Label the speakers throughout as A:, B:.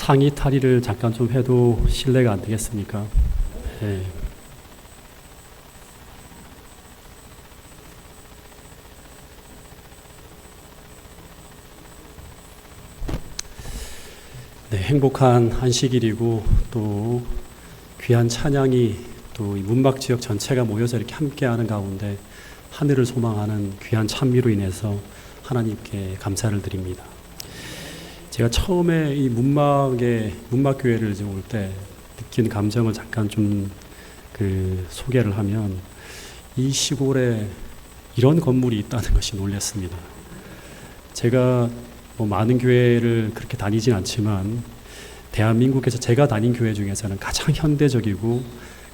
A: 상의 탈의를 잠깐 좀 해도 실례가 안 되겠습니까? 네. 네, 행복한 안식일이고 또 귀한 찬양이 또 이 문막 지역 전체가 모여서 이렇게 함께하는 가운데 하늘을 소망하는 귀한 찬미로 인해서 하나님께 감사를 드립니다. 제가 처음에 이 문막교회를 올 때 느낀 감정을 잠깐 좀 소개를 하면, 이 시골에 이런 건물이 있다는 것이 놀랐습니다. 제가 많은 교회를 그렇게 다니진 않지만 대한민국에서 제가 다닌 교회 중에서는 가장 현대적이고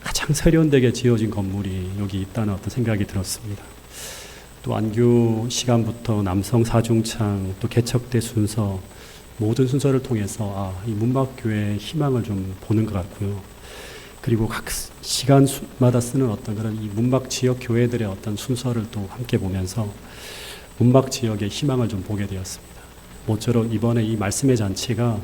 A: 가장 세련되게 지어진 건물이 여기 있다는 어떤 생각이 들었습니다. 또 안교 시간부터 남성 사중창, 또 개척대 순서, 모든 순서를 통해서 이 문막교회의 희망을 좀 보는 것 같고요. 그리고 각 시간마다 쓰는 어떤 그런 이 문막 지역 교회들의 어떤 순서를 또 함께 보면서 문막 지역의 희망을 좀 보게 되었습니다. 모쪼록 이번에 이 말씀의 잔치가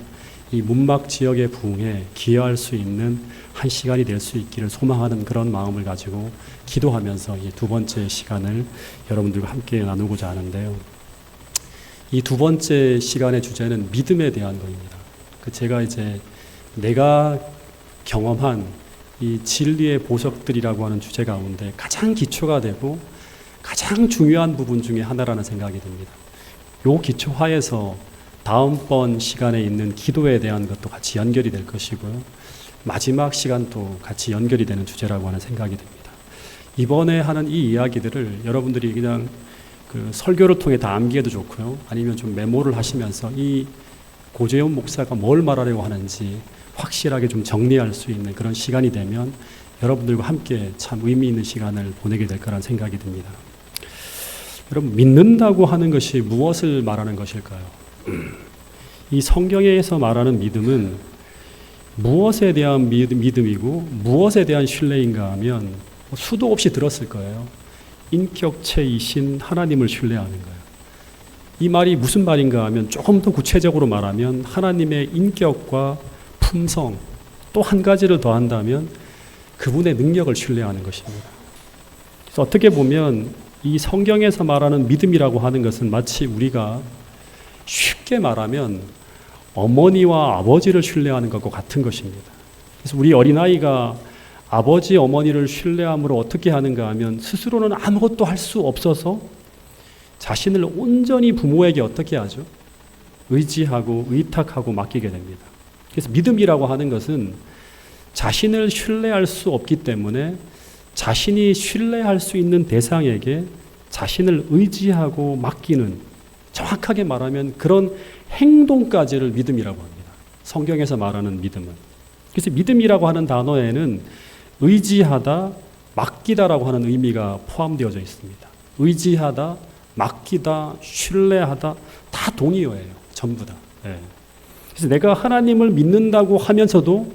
A: 이 문막 지역의 부흥에 기여할 수 있는 한 시간이 될 수 있기를 소망하는 그런 마음을 가지고 기도하면서 이 두 번째 시간을 여러분들과 함께 나누고자 하는데요. 이 두 번째 시간의 주제는 믿음에 대한 것입니다. 제가 이제 내가 경험한 이 진리의 보석들이라고 하는 주제 가운데 가장 기초가 되고 가장 중요한 부분 중에 하나라는 생각이 듭니다. 요 기초 하에서 다음번 시간에 있는 기도에 대한 것도 같이 연결이 될 것이고요. 마지막 시간도 같이 연결이 되는 주제라고 하는 생각이 듭니다. 이번에 하는 이 이야기들을 여러분들이 그냥 설교를 통해 다 암기해도 좋고요. 아니면 좀 메모를 하시면서 이 고재현 목사가 뭘 말하려고 하는지 확실하게 좀 정리할 수 있는 그런 시간이 되면 여러분들과 함께 참 의미 있는 시간을 보내게 될 거란 생각이 듭니다. 여러분, 믿는다고 하는 것이 무엇을 말하는 것일까요? 이 성경에서 말하는 믿음은 무엇에 대한 믿음이고 무엇에 대한 신뢰인가 하면 수도 없이 들었을 거예요. 인격체이신 하나님을 신뢰하는 거예요. 이 말이 무슨 말인가 하면 조금 더 구체적으로 말하면 하나님의 인격과 품성, 또 한 가지를 더한다면 그분의 능력을 신뢰하는 것입니다. 그래서 어떻게 보면 이 성경에서 말하는 믿음이라고 하는 것은 마치 우리가 쉽게 말하면 어머니와 아버지를 신뢰하는 것과 같은 것입니다. 그래서 우리 어린아이가 아버지, 어머니를 신뢰함으로 어떻게 하는가 하면 스스로는 아무것도 할 수 없어서 자신을 온전히 부모에게 어떻게 하죠? 의지하고 의탁하고 맡기게 됩니다. 그래서 믿음이라고 하는 것은 자신을 신뢰할 수 없기 때문에 자신이 신뢰할 수 있는 대상에게 자신을 의지하고 맡기는, 정확하게 말하면 그런 행동까지를 믿음이라고 합니다. 성경에서 말하는 믿음은. 그래서 믿음이라고 하는 단어에는 의지하다, 맡기다라고 하는 의미가 포함되어져 있습니다. 의지하다, 맡기다, 신뢰하다 다 동의어예요. 전부 다. 네. 그래서 내가 하나님을 믿는다고 하면서도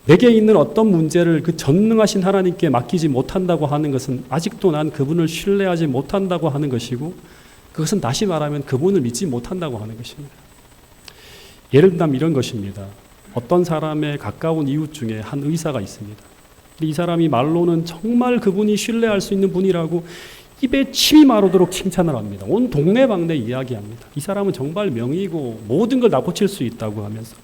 A: 내게 있는 어떤 문제를 그 전능하신 하나님께 맡기지 못한다고 하는 것은 아직도 난 그분을 신뢰하지 못한다고 하는 것이고, 그것은 다시 말하면 그분을 믿지 못한다고 하는 것입니다. 예를 들면 이런 것입니다. 어떤 사람의 가까운 이웃 중에 한 의사가 있습니다. 이 사람이 말로는 정말 그분이 신뢰할 수 있는 분이라고 입에 침이 마르도록 칭찬을 합니다. 온 동네방네 이야기합니다. 이 사람은 정말 명의고 모든 걸 다 고칠 수 있다고 하면서,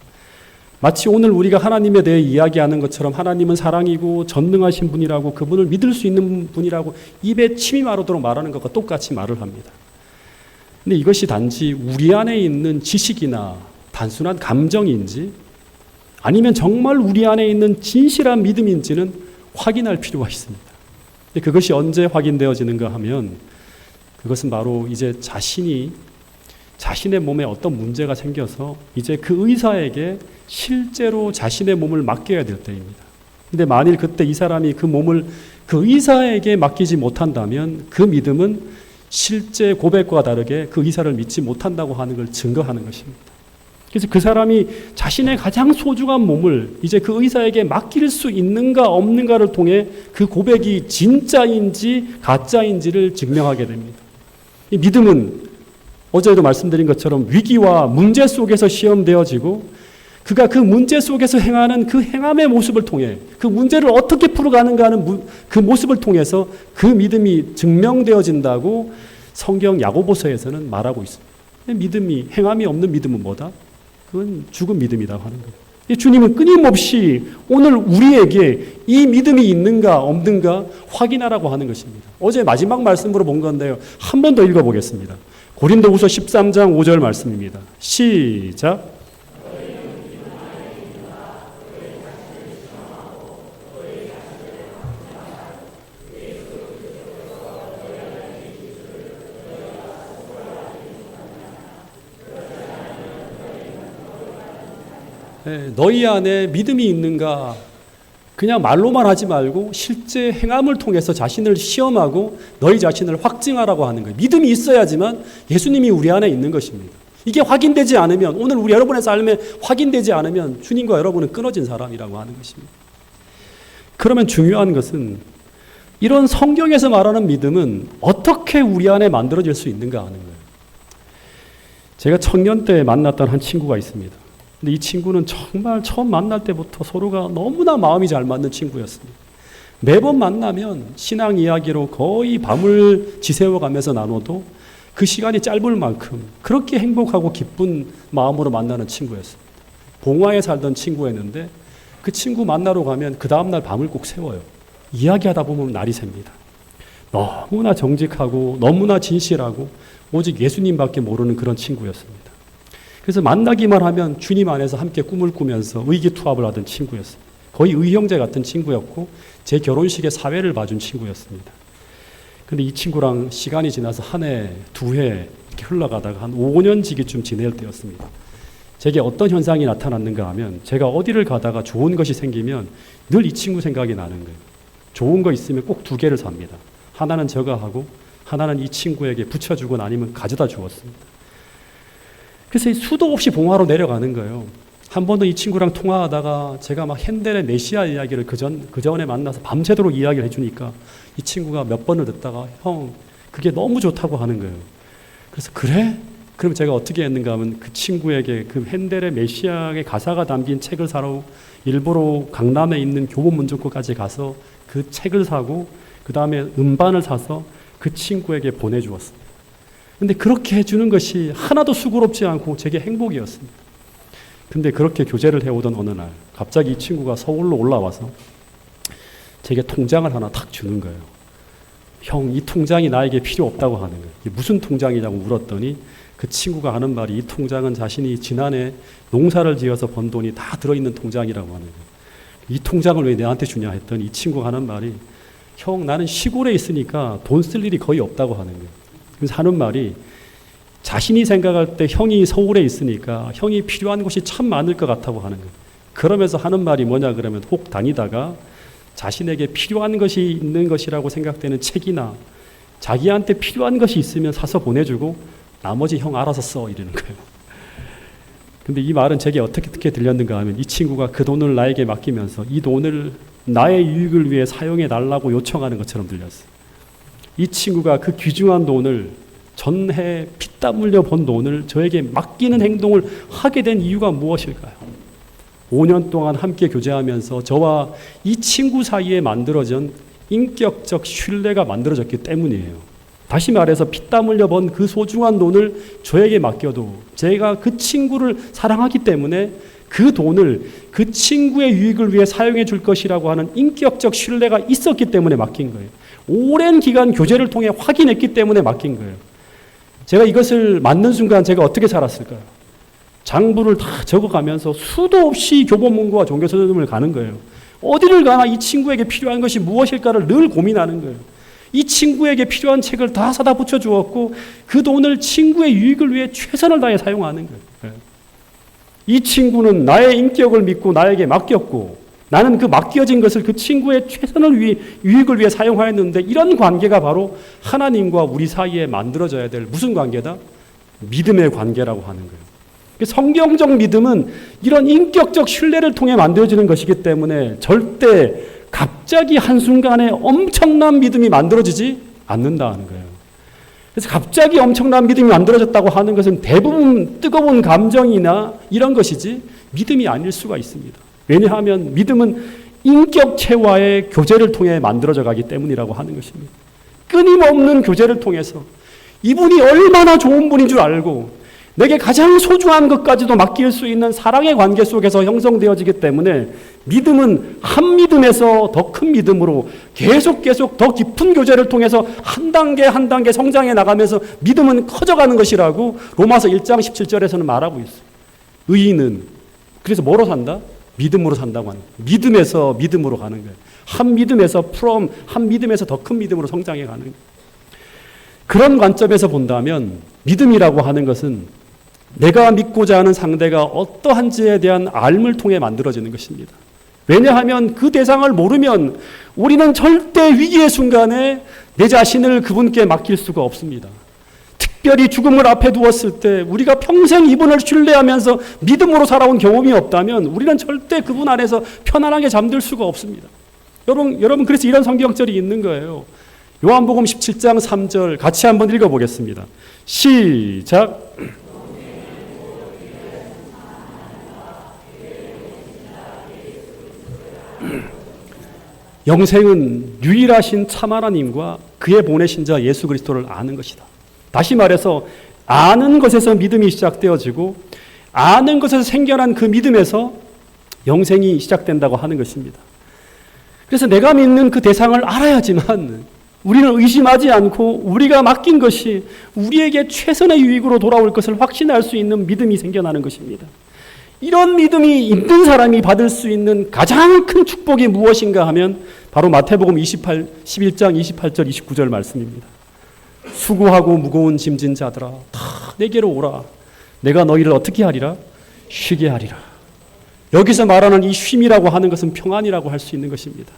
A: 마치 오늘 우리가 하나님에 대해 이야기하는 것처럼 하나님은 사랑이고 전능하신 분이라고, 그분을 믿을 수 있는 분이라고 입에 침이 마르도록 말하는 것과 똑같이 말을 합니다. 근데 이것이 단지 우리 안에 있는 지식이나 단순한 감정인지 아니면 정말 우리 안에 있는 진실한 믿음인지는 확인할 필요가 있습니다. 근데 그것이 언제 확인되어지는가 하면 그것은 바로 이제 자신의 몸에 어떤 문제가 생겨서 이제 그 의사에게 실제로 자신의 몸을 맡겨야 될 때입니다. 근데 만일 그때 이 사람이 그 몸을 그 의사에게 맡기지 못한다면 그 믿음은 실제 고백과 다르게 그 의사를 믿지 못한다고 하는 걸 증거하는 것입니다. 그래서 그 사람이 자신의 가장 소중한 몸을 이제 그 의사에게 맡길 수 있는가 없는가를 통해 그 고백이 진짜인지 가짜인지를 증명하게 됩니다. 이 믿음은 어제도 말씀드린 것처럼 위기와 문제 속에서 시험되어지고 그가 그 문제 속에서 행하는 그 행함의 모습을 통해 그 문제를 어떻게 풀어가는가 하는 그 모습을 통해서 그 믿음이 증명되어진다고 성경 야고보서에서는 말하고 있습니다. 믿음이, 행함이 없는 믿음은 뭐다? 그건 죽은 믿음이라고 하는 거예요. 주님은 끊임없이 오늘 우리에게 이 믿음이 있는가 없는가 확인하라고 하는 것입니다. 어제 마지막 말씀으로 본 건데요. 한 번 더 읽어보겠습니다. 고린도후서 13장 5절 말씀입니다. 시작. 너희 안에 믿음이 있는가? 그냥 말로만 하지 말고 실제 행함을 통해서 자신을 시험하고 너희 자신을 확증하라고 하는 거예요. 믿음이 있어야지만 예수님이 우리 안에 있는 것입니다. 이게 확인되지 않으면, 오늘 우리 여러분의 삶에 확인되지 않으면 주님과 여러분은 끊어진 사람이라고 하는 것입니다. 그러면 중요한 것은 이런 성경에서 말하는 믿음은 어떻게 우리 안에 만들어질 수 있는가 하는 거예요. 제가 청년 때 만났던 한 친구가 있습니다. 근데 이 친구는 정말 처음 만날 때부터 서로가 너무나 마음이 잘 맞는 친구였습니다. 매번 만나면 신앙 이야기로 거의 밤을 지새워가면서 나눠도 그 시간이 짧을 만큼 그렇게 행복하고 기쁜 마음으로 만나는 친구였습니다. 봉화에 살던 친구였는데 그 친구 만나러 가면 그 다음날 밤을 꼭 새워요. 이야기하다 보면 날이 셉니다. 너무나 정직하고 너무나 진실하고 오직 예수님밖에 모르는 그런 친구였습니다. 그래서 만나기만 하면 주님 안에서 함께 꿈을 꾸면서 의기투합을 하던 친구였습니다. 거의 의형제 같은 친구였고 제 결혼식에 사회를 봐준 친구였습니다. 그런데 이 친구랑 시간이 지나서 한 해, 두 해 이렇게 흘러가다가 한 5년 지기쯤 지낼 때였습니다. 제게 어떤 현상이 나타났는가 하면 제가 어디를 가다가 좋은 것이 생기면 늘 이 친구 생각이 나는 거예요. 좋은 거 있으면 꼭 두 개를 삽니다. 하나는 제가 하고 하나는 이 친구에게 붙여주고 아니면 가져다 주었습니다. 그래서 수도 없이 봉화로 내려가는 거예요. 한 번도 이 친구랑 통화하다가 제가 막 핸델의 메시아 이야기를 그 전에 만나서 밤새도록 이야기를 해주니까 이 친구가 몇 번을 듣다가 형, 그게 너무 좋다고 하는 거예요. 그래서 그래? 그럼 제가 어떻게 했는가 하면 그 친구에게 그 핸델의 메시아의 가사가 담긴 책을 사러 일부러 강남에 있는 교보문고까지 가서 그 책을 사고 그 다음에 음반을 사서 그 친구에게 보내주었습니다. 근데 그렇게 해주는 것이 하나도 수고롭지 않고 제게 행복이었습니다. 근데 그렇게 교제를 해오던 어느 날 갑자기 이 친구가 서울로 올라와서 제게 통장을 하나 탁 주는 거예요. 형, 이 통장이 나에게 필요 없다고 하는 거예요. 이게 무슨 통장이냐고 물었더니 그 친구가 하는 말이 이 통장은 자신이 지난해 농사를 지어서 번 돈이 다 들어있는 통장이라고 하는 거예요. 이 통장을 왜 내한테 주냐 했더니 이 친구가 하는 말이 형, 나는 시골에 있으니까 돈 쓸 일이 거의 없다고 하는 거예요. 그래서 하는 말이 자신이 생각할 때 형이 서울에 있으니까 형이 필요한 것이 참 많을 것 같다고 하는 거예요. 그러면서 하는 말이 뭐냐 그러면 혹 다니다가 자신에게 필요한 것이 있는 것이라고 생각되는 책이나 자기한테 필요한 것이 있으면 사서 보내주고 나머지 형 알아서 써 이러는 거예요. 근데 이 말은 제게 어떻게 들렸는가 하면 이 친구가 그 돈을 나에게 맡기면서 이 돈을 나의 유익을 위해 사용해 달라고 요청하는 것처럼 들렸어요. 이 친구가 그 귀중한 돈을 전해 피땀 흘려 번 돈을 저에게 맡기는 행동을 하게 된 이유가 무엇일까요? 5년 동안 함께 교제하면서 저와 이 친구 사이에 만들어진 인격적 신뢰가 만들어졌기 때문이에요. 다시 말해서 피땀 흘려 번 그 소중한 돈을 저에게 맡겨도 제가 그 친구를 사랑하기 때문에 그 돈을 그 친구의 유익을 위해 사용해 줄 것이라고 하는 인격적 신뢰가 있었기 때문에 맡긴 거예요. 오랜 기간 교제를 통해 확인했기 때문에 맡긴 거예요. 제가 이것을 맡는 순간 제가 어떻게 살았을까요? 장부를 다 적어가면서 수도 없이 교보문고와 종교서점을 가는 거예요. 어디를 가나 이 친구에게 필요한 것이 무엇일까를 늘 고민하는 거예요. 이 친구에게 필요한 책을 다 사다 붙여주었고 그 돈을 친구의 유익을 위해 최선을 다해 사용하는 거예요. 이 친구는 나의 인격을 믿고 나에게 맡겼고 나는 그 맡겨진 것을 그 친구의 최선을 위해 유익을 위해 사용하였는데 이런 관계가 바로 하나님과 우리 사이에 만들어져야 될 무슨 관계다? 믿음의 관계라고 하는 거예요. 성경적 믿음은 이런 인격적 신뢰를 통해 만들어지는 것이기 때문에 절대 갑자기 한순간에 엄청난 믿음이 만들어지지 않는다는 거예요. 그래서 갑자기 엄청난 믿음이 만들어졌다고 하는 것은 대부분 뜨거운 감정이나 이런 것이지 믿음이 아닐 수가 있습니다. 왜냐하면 믿음은 인격체와의 교제를 통해 만들어져 가기 때문이라고 하는 것입니다. 끊임없는 교제를 통해서 이분이 얼마나 좋은 분인 줄 알고 내게 가장 소중한 것까지도 맡길 수 있는 사랑의 관계 속에서 형성되어지기 때문에 믿음은 한 믿음에서 더 큰 믿음으로 계속 더 깊은 교제를 통해서 한 단계 한 단계 성장해 나가면서 믿음은 커져가는 것이라고 로마서 1장 17절에서는 말하고 있어요. 의인은 그래서 뭐로 산다? 믿음으로 산다고 하는 거예요. 믿음에서 믿음으로 가는 거예요. 한 믿음에서 한 믿음에서 더 큰 믿음으로 성장해 가는 거예요. 그런 관점에서 본다면 믿음이라고 하는 것은 내가 믿고자 하는 상대가 어떠한지에 대한 알을 통해 만들어지는 것입니다. 왜냐하면 그 대상을 모르면 우리는 절대 위기의 순간에 내 자신을 그분께 맡길 수가 없습니다. 특별히 죽음을 앞에 두었을 때 우리가 평생 이분을 신뢰하면서 믿음으로 살아온 경험이 없다면 우리는 절대 그분 안에서 편안하게 잠들 수가 없습니다. 여러분 그래서 이런 성경절이 있는 거예요. 요한복음 17장 3절 같이 한번 읽어보겠습니다. 시작. 영생은 유일하신 참 하나님과 그의 보내신 자 예수 그리스도를 아는 것이다. 다시 말해서 아는 것에서 믿음이 시작되어지고 아는 것에서 생겨난 그 믿음에서 영생이 시작된다고 하는 것입니다. 그래서 내가 믿는 그 대상을 알아야지만 우리는 의심하지 않고 우리가 맡긴 것이 우리에게 최선의 유익으로 돌아올 것을 확신할 수 있는 믿음이 생겨나는 것입니다. 이런 믿음이 있는 사람이 받을 수 있는 가장 큰 축복이 무엇인가 하면 바로 마태복음 11장 28절 29절 말씀입니다. 수고하고 무거운 짐진 자들아 다 내게로 오라. 내가 너희를 어떻게 하리라? 쉬게 하리라. 여기서 말하는 이 쉼이라고 하는 것은 평안이라고 할 수 있는 것입니다.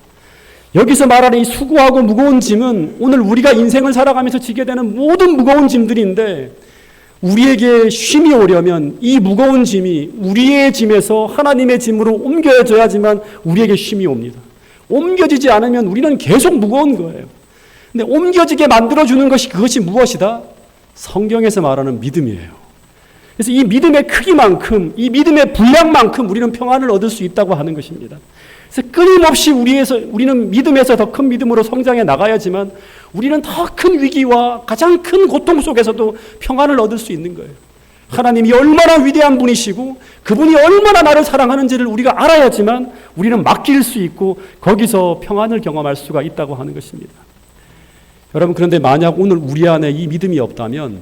A: 여기서 말하는 이 수고하고 무거운 짐은 오늘 우리가 인생을 살아가면서 지게 되는 모든 무거운 짐들인데 우리에게 쉼이 오려면 이 무거운 짐이 우리의 짐에서 하나님의 짐으로 옮겨져야지만 우리에게 쉼이 옵니다. 옮겨지지 않으면 우리는 계속 무거운 거예요. 근데 옮겨지게 만들어주는 것이 그것이 무엇이다? 성경에서 말하는 믿음이에요. 그래서 이 믿음의 크기만큼, 이 믿음의 분량만큼 우리는 평안을 얻을 수 있다고 하는 것입니다. 그래서 끊임없이 우리는 믿음에서 더 큰 믿음으로 성장해 나가야지만 우리는 더 큰 위기와 가장 큰 고통 속에서도 평안을 얻을 수 있는 거예요. 하나님이 얼마나 위대한 분이시고 그분이 얼마나 나를 사랑하는지를 우리가 알아야지만 우리는 맡길 수 있고 거기서 평안을 경험할 수가 있다고 하는 것입니다. 여러분 그런데 만약 오늘 우리 안에 이 믿음이 없다면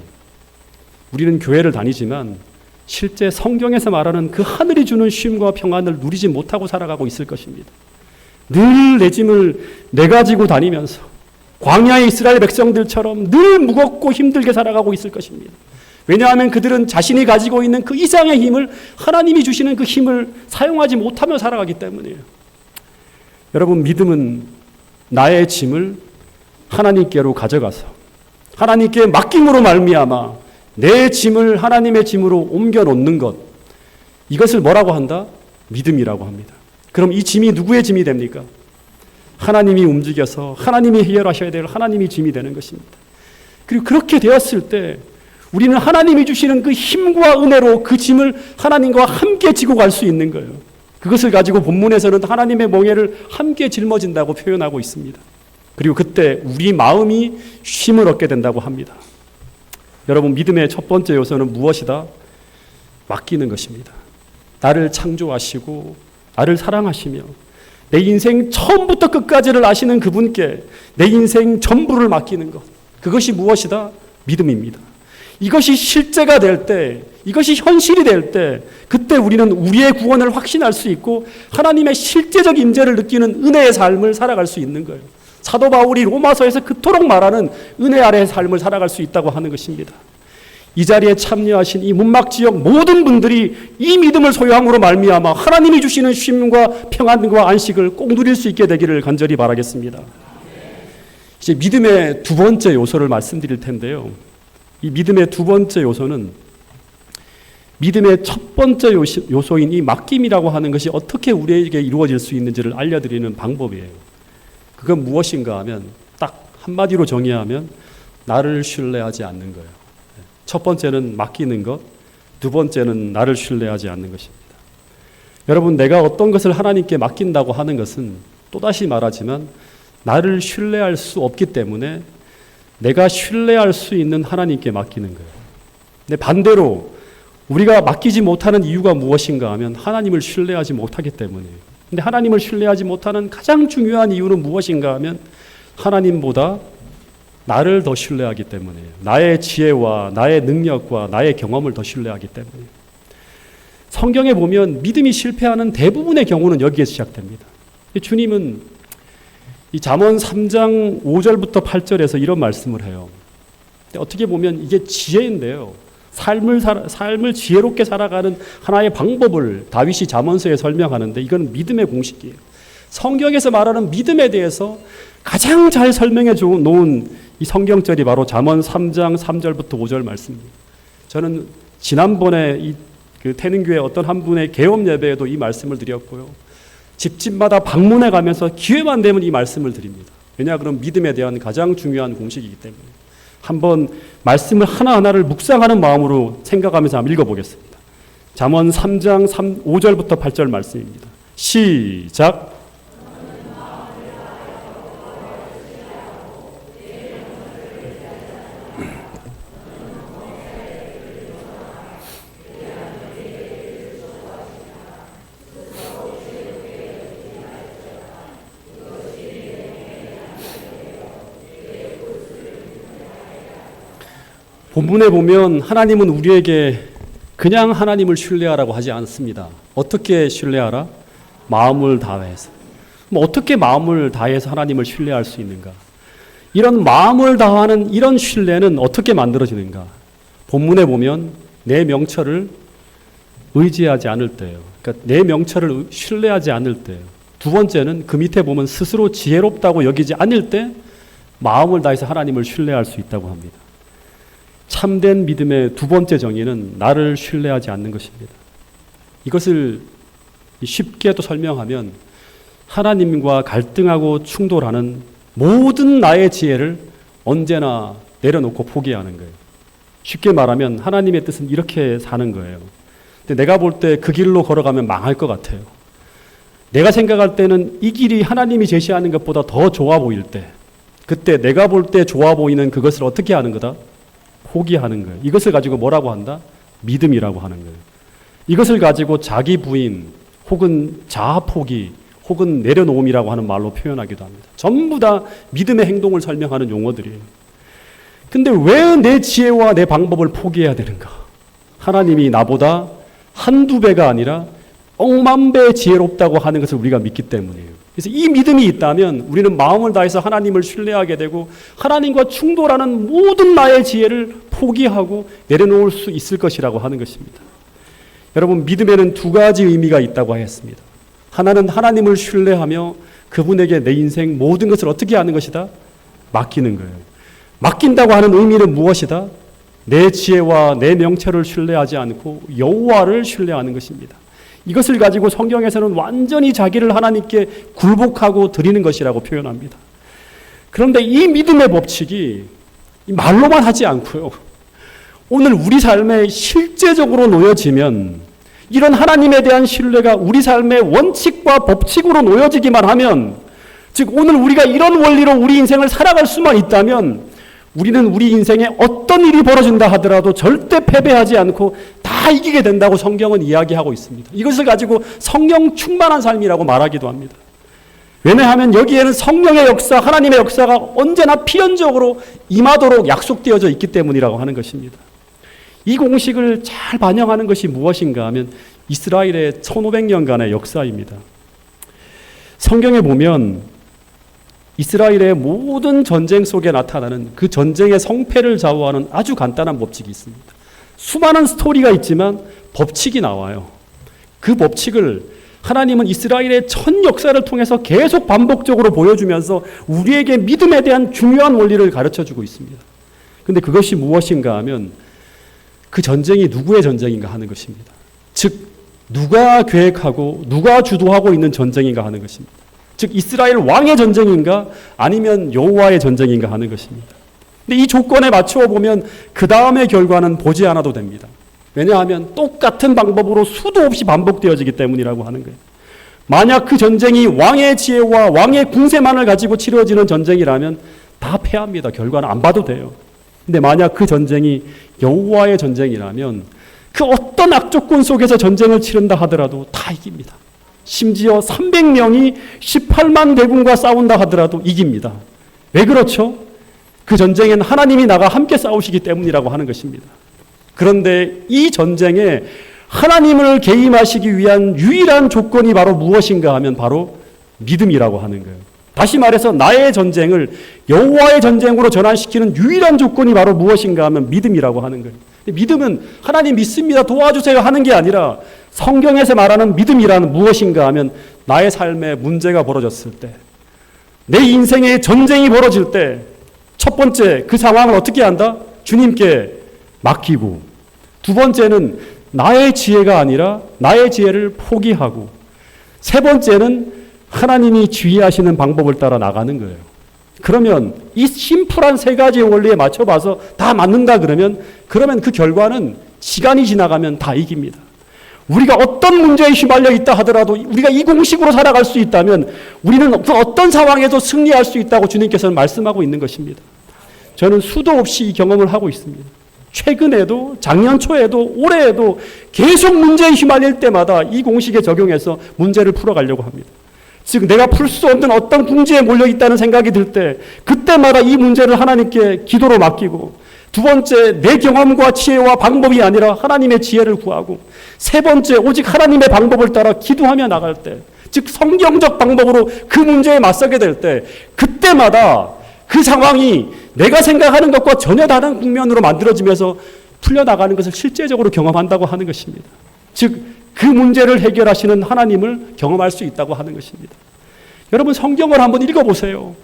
A: 우리는 교회를 다니지만 실제 성경에서 말하는 그 하늘이 주는 쉼과 평안을 누리지 못하고 살아가고 있을 것입니다. 늘 내 짐을 내가 지고 다니면서 광야의 이스라엘 백성들처럼 늘 무겁고 힘들게 살아가고 있을 것입니다. 왜냐하면 그들은 자신이 가지고 있는 그 이상의 힘을 하나님이 주시는 그 힘을 사용하지 못하며 살아가기 때문이에요. 여러분 믿음은 나의 짐을 하나님께로 가져가서 하나님께 맡김으로 말미암아 내 짐을 하나님의 짐으로 옮겨 놓는 것, 이것을 뭐라고 한다? 믿음이라고 합니다. 그럼 이 짐이 누구의 짐이 됩니까? 하나님이 움직여서 하나님이 해결하셔야 될 하나님이 짐이 되는 것입니다. 그리고 그렇게 되었을 때 우리는 하나님이 주시는 그 힘과 은혜로 그 짐을 하나님과 함께 지고 갈 수 있는 거예요. 그것을 가지고 본문에서는 하나님의 멍에를 함께 짊어진다고 표현하고 있습니다. 그리고 그때 우리 마음이 쉼을 얻게 된다고 합니다. 여러분 믿음의 첫 번째 요소는 무엇이다? 맡기는 것입니다. 나를 창조하시고 나를 사랑하시며 내 인생 처음부터 끝까지를 아시는 그분께 내 인생 전부를 맡기는 것, 그것이 무엇이다? 믿음입니다. 이것이 실제가 될 때, 이것이 현실이 될 때 그때 우리는 우리의 구원을 확신할 수 있고 하나님의 실제적 임재를 느끼는 은혜의 삶을 살아갈 수 있는 거예요. 사도 바울이 로마서에서 그토록 말하는 은혜 아래의 삶을 살아갈 수 있다고 하는 것입니다. 이 자리에 참여하신 이 문막지역 모든 분들이 이 믿음을 소유함으로 말미암아 하나님이 주시는 쉼과 평안과 안식을 꼭 누릴 수 있게 되기를 간절히 바라겠습니다. 이제 믿음의 두 번째 요소를 말씀드릴 텐데요. 이 믿음의 두 번째 요소는 믿음의 첫 번째 요소인 이 맡김이라고 하는 것이 어떻게 우리에게 이루어질 수 있는지를 알려드리는 방법이에요. 그건 무엇인가 하면 딱 한마디로 정의하면 나를 신뢰하지 않는 거예요. 첫 번째는 맡기는 것, 두 번째는 나를 신뢰하지 않는 것입니다. 여러분, 내가 어떤 것을 하나님께 맡긴다고 하는 것은 또다시 말하지만 나를 신뢰할 수 없기 때문에 내가 신뢰할 수 있는 하나님께 맡기는 거예요. 근데 반대로 우리가 맡기지 못하는 이유가 무엇인가 하면 하나님을 신뢰하지 못하기 때문이에요. 근데 하나님을 신뢰하지 못하는 가장 중요한 이유는 무엇인가 하면 하나님보다 나를 더 신뢰하기 때문이에요. 나의 지혜와 나의 능력과 나의 경험을 더 신뢰하기 때문이에요. 성경에 보면 믿음이 실패하는 대부분의 경우는 여기에 시작됩니다. 주님은 이 잠언 3장 5절부터 8절에서 이런 말씀을 해요. 어떻게 보면 이게 지혜인데요. 삶을 지혜롭게 살아가는 하나의 방법을 다윗이 잠언서에 설명하는데 이건 믿음의 공식이에요. 성경에서 말하는 믿음에 대해서 가장 잘 설명해 놓은 이 성경절이 바로 잠언 3장 3절부터 5절 말씀입니다. 저는 지난번에 그 태능교회 어떤 한 분의 개업 예배에도 이 말씀을 드렸고요. 집집마다 방문해 가면서 기회만 되면 이 말씀을 드립니다. 왜냐 그럼 믿음에 대한 가장 중요한 공식이기 때문에. 한번 말씀을 하나하나를 묵상하는 마음으로 생각하면서 한번 읽어보겠습니다. 잠언 3장 5절부터 8절 말씀입니다. 시작. 본문에 보면 하나님은 우리에게 그냥 하나님을 신뢰하라고 하지 않습니다. 어떻게 신뢰하라? 마음을 다해서. 어떻게 마음을 다해서 하나님을 신뢰할 수 있는가? 이런 마음을 다하는 이런 신뢰는 어떻게 만들어지는가? 본문에 보면 내 명철을 의지하지 않을 때예요. 그러니까 내 명철을 신뢰하지 않을 때예요. 두 번째는 그 밑에 보면 스스로 지혜롭다고 여기지 않을 때 마음을 다해서 하나님을 신뢰할 수 있다고 합니다. 참된 믿음의 두 번째 정의는 나를 신뢰하지 않는 것입니다. 이것을 쉽게 또 설명하면 하나님과 갈등하고 충돌하는 모든 나의 지혜를 언제나 내려놓고 포기하는 거예요. 쉽게 말하면 하나님의 뜻은 이렇게 사는 거예요. 근데 내가 볼 때 그 길로 걸어가면 망할 것 같아요. 내가 생각할 때는 이 길이 하나님이 제시하는 것보다 더 좋아 보일 때, 그때 내가 볼 때 좋아 보이는 그것을 어떻게 하는 거다? 포기하는 거예요. 이것을 가지고 뭐라고 한다? 믿음이라고 하는 거예요. 이것을 가지고 자기 부인 혹은 자아 포기 혹은 내려놓음이라고 하는 말로 표현하기도 합니다. 전부 다 믿음의 행동을 설명하는 용어들이에요. 근데 왜 내 지혜와 내 방법을 포기해야 되는가? 하나님이 나보다 한두 배가 아니라 억만 배 지혜롭다고 하는 것을 우리가 믿기 때문이에요. 그래서 이 믿음이 있다면 우리는 마음을 다해서 하나님을 신뢰하게 되고 하나님과 충돌하는 모든 나의 지혜를 포기하고 내려놓을 수 있을 것이라고 하는 것입니다. 여러분, 믿음에는 두 가지 의미가 있다고 하였습니다. 하나는 하나님을 신뢰하며 그분에게 내 인생 모든 것을 어떻게 하는 것이다? 맡기는 거예요. 맡긴다고 하는 의미는 무엇이다? 내 지혜와 내 명철을 신뢰하지 않고 여호와를 신뢰하는 것입니다. 이것을 가지고 성경에서는 완전히 자기를 하나님께 굴복하고 드리는 것이라고 표현합니다. 그런데 이 믿음의 법칙이 말로만 하지 않고요. 오늘 우리 삶에 실제적으로 놓여지면 이런 하나님에 대한 신뢰가 우리 삶의 원칙과 법칙으로 놓여지기만 하면, 즉 오늘 우리가 이런 원리로 우리 인생을 살아갈 수만 있다면 우리는 우리 인생에 어떤 일이 벌어진다 하더라도 절대 패배하지 않고 다 이기게 된다고 성경은 이야기하고 있습니다. 이것을 가지고 성령 충만한 삶이라고 말하기도 합니다. 왜냐하면 여기에는 성령의 역사, 하나님의 역사가 언제나 필연적으로 임하도록 약속되어져 있기 때문이라고 하는 것입니다. 이 공식을 잘 반영하는 것이 무엇인가 하면 이스라엘의 1500년간의 역사입니다. 성경에 보면 이스라엘의 모든 전쟁 속에 나타나는 그 전쟁의 성패를 좌우하는 아주 간단한 법칙이 있습니다. 수많은 스토리가 있지만 법칙이 나와요. 그 법칙을 하나님은 이스라엘의 전 역사를 통해서 계속 반복적으로 보여주면서 우리에게 믿음에 대한 중요한 원리를 가르쳐주고 있습니다. 그런데 그것이 무엇인가 하면 그 전쟁이 누구의 전쟁인가 하는 것입니다. 즉 누가 계획하고 누가 주도하고 있는 전쟁인가 하는 것입니다. 즉 이스라엘 왕의 전쟁인가 아니면 여호와의 전쟁인가 하는 것입니다. 근데 이 조건에 맞추어 보면 그 다음의 결과는 보지 않아도 됩니다. 왜냐하면 똑같은 방법으로 수도 없이 반복되어지기 때문이라고 하는 거예요. 만약 그 전쟁이 왕의 지혜와 왕의 궁세만을 가지고 치러지는 전쟁이라면 다 패합니다. 결과는 안 봐도 돼요. 근데 만약 그 전쟁이 여호와의 전쟁이라면 그 어떤 악조건 속에서 전쟁을 치른다 하더라도 다 이깁니다. 심지어 300명이 18만 대군과 싸운다 하더라도 이깁니다. 왜 그렇죠? 그 전쟁엔 하나님이 나가 함께 싸우시기 때문이라고 하는 것입니다. 그런데 이 전쟁에 하나님을 개임하시기 위한 유일한 조건이 바로 무엇인가 하면 바로 믿음이라고 하는 거예요. 다시 말해서 나의 전쟁을 여호와의 전쟁으로 전환시키는 유일한 조건이 바로 무엇인가 하면 믿음이라고 하는 거예요. 믿음은 하나님 믿습니다, 도와주세요 하는 게 아니라 성경에서 말하는 믿음이란 무엇인가 하면 나의 삶에 문제가 벌어졌을 때, 내 인생에 전쟁이 벌어질 때 첫 번째 그 상황을 어떻게 한다? 주님께 맡기고, 두 번째는 나의 지혜가 아니라 나의 지혜를 포기하고, 세 번째는 하나님이 지휘하시는 방법을 따라 나가는 거예요. 그러면 이 심플한 세 가지 원리에 맞춰봐서 다 맞는다 그러면 그 결과는 시간이 지나가면 다 이깁니다. 우리가 어떤 문제에 휘말려 있다 하더라도 우리가 이 공식으로 살아갈 수 있다면 우리는 그 어떤 상황에도 승리할 수 있다고 주님께서는 말씀하고 있는 것입니다. 저는 수도 없이 이 경험을 하고 있습니다. 최근에도, 작년 초에도, 올해에도 계속 문제에 휘말릴 때마다 이 공식에 적용해서 문제를 풀어가려고 합니다. 즉 내가 풀 수 없는 어떤 궁지에 몰려 있다는 생각이 들 때 그때마다 이 문제를 하나님께 기도로 맡기고, 두 번째 내 경험과 지혜와 방법이 아니라 하나님의 지혜를 구하고, 세 번째 오직 하나님의 방법을 따라 기도하며 나갈 때, 즉 성경적 방법으로 그 문제에 맞서게 될 때 그때마다 그 상황이 내가 생각하는 것과 전혀 다른 국면으로 만들어지면서 풀려나가는 것을 실제적으로 경험한다고 하는 것입니다. 즉 그 문제를 해결하시는 하나님을 경험할 수 있다고 하는 것입니다. 여러분 성경을 한번 읽어보세요.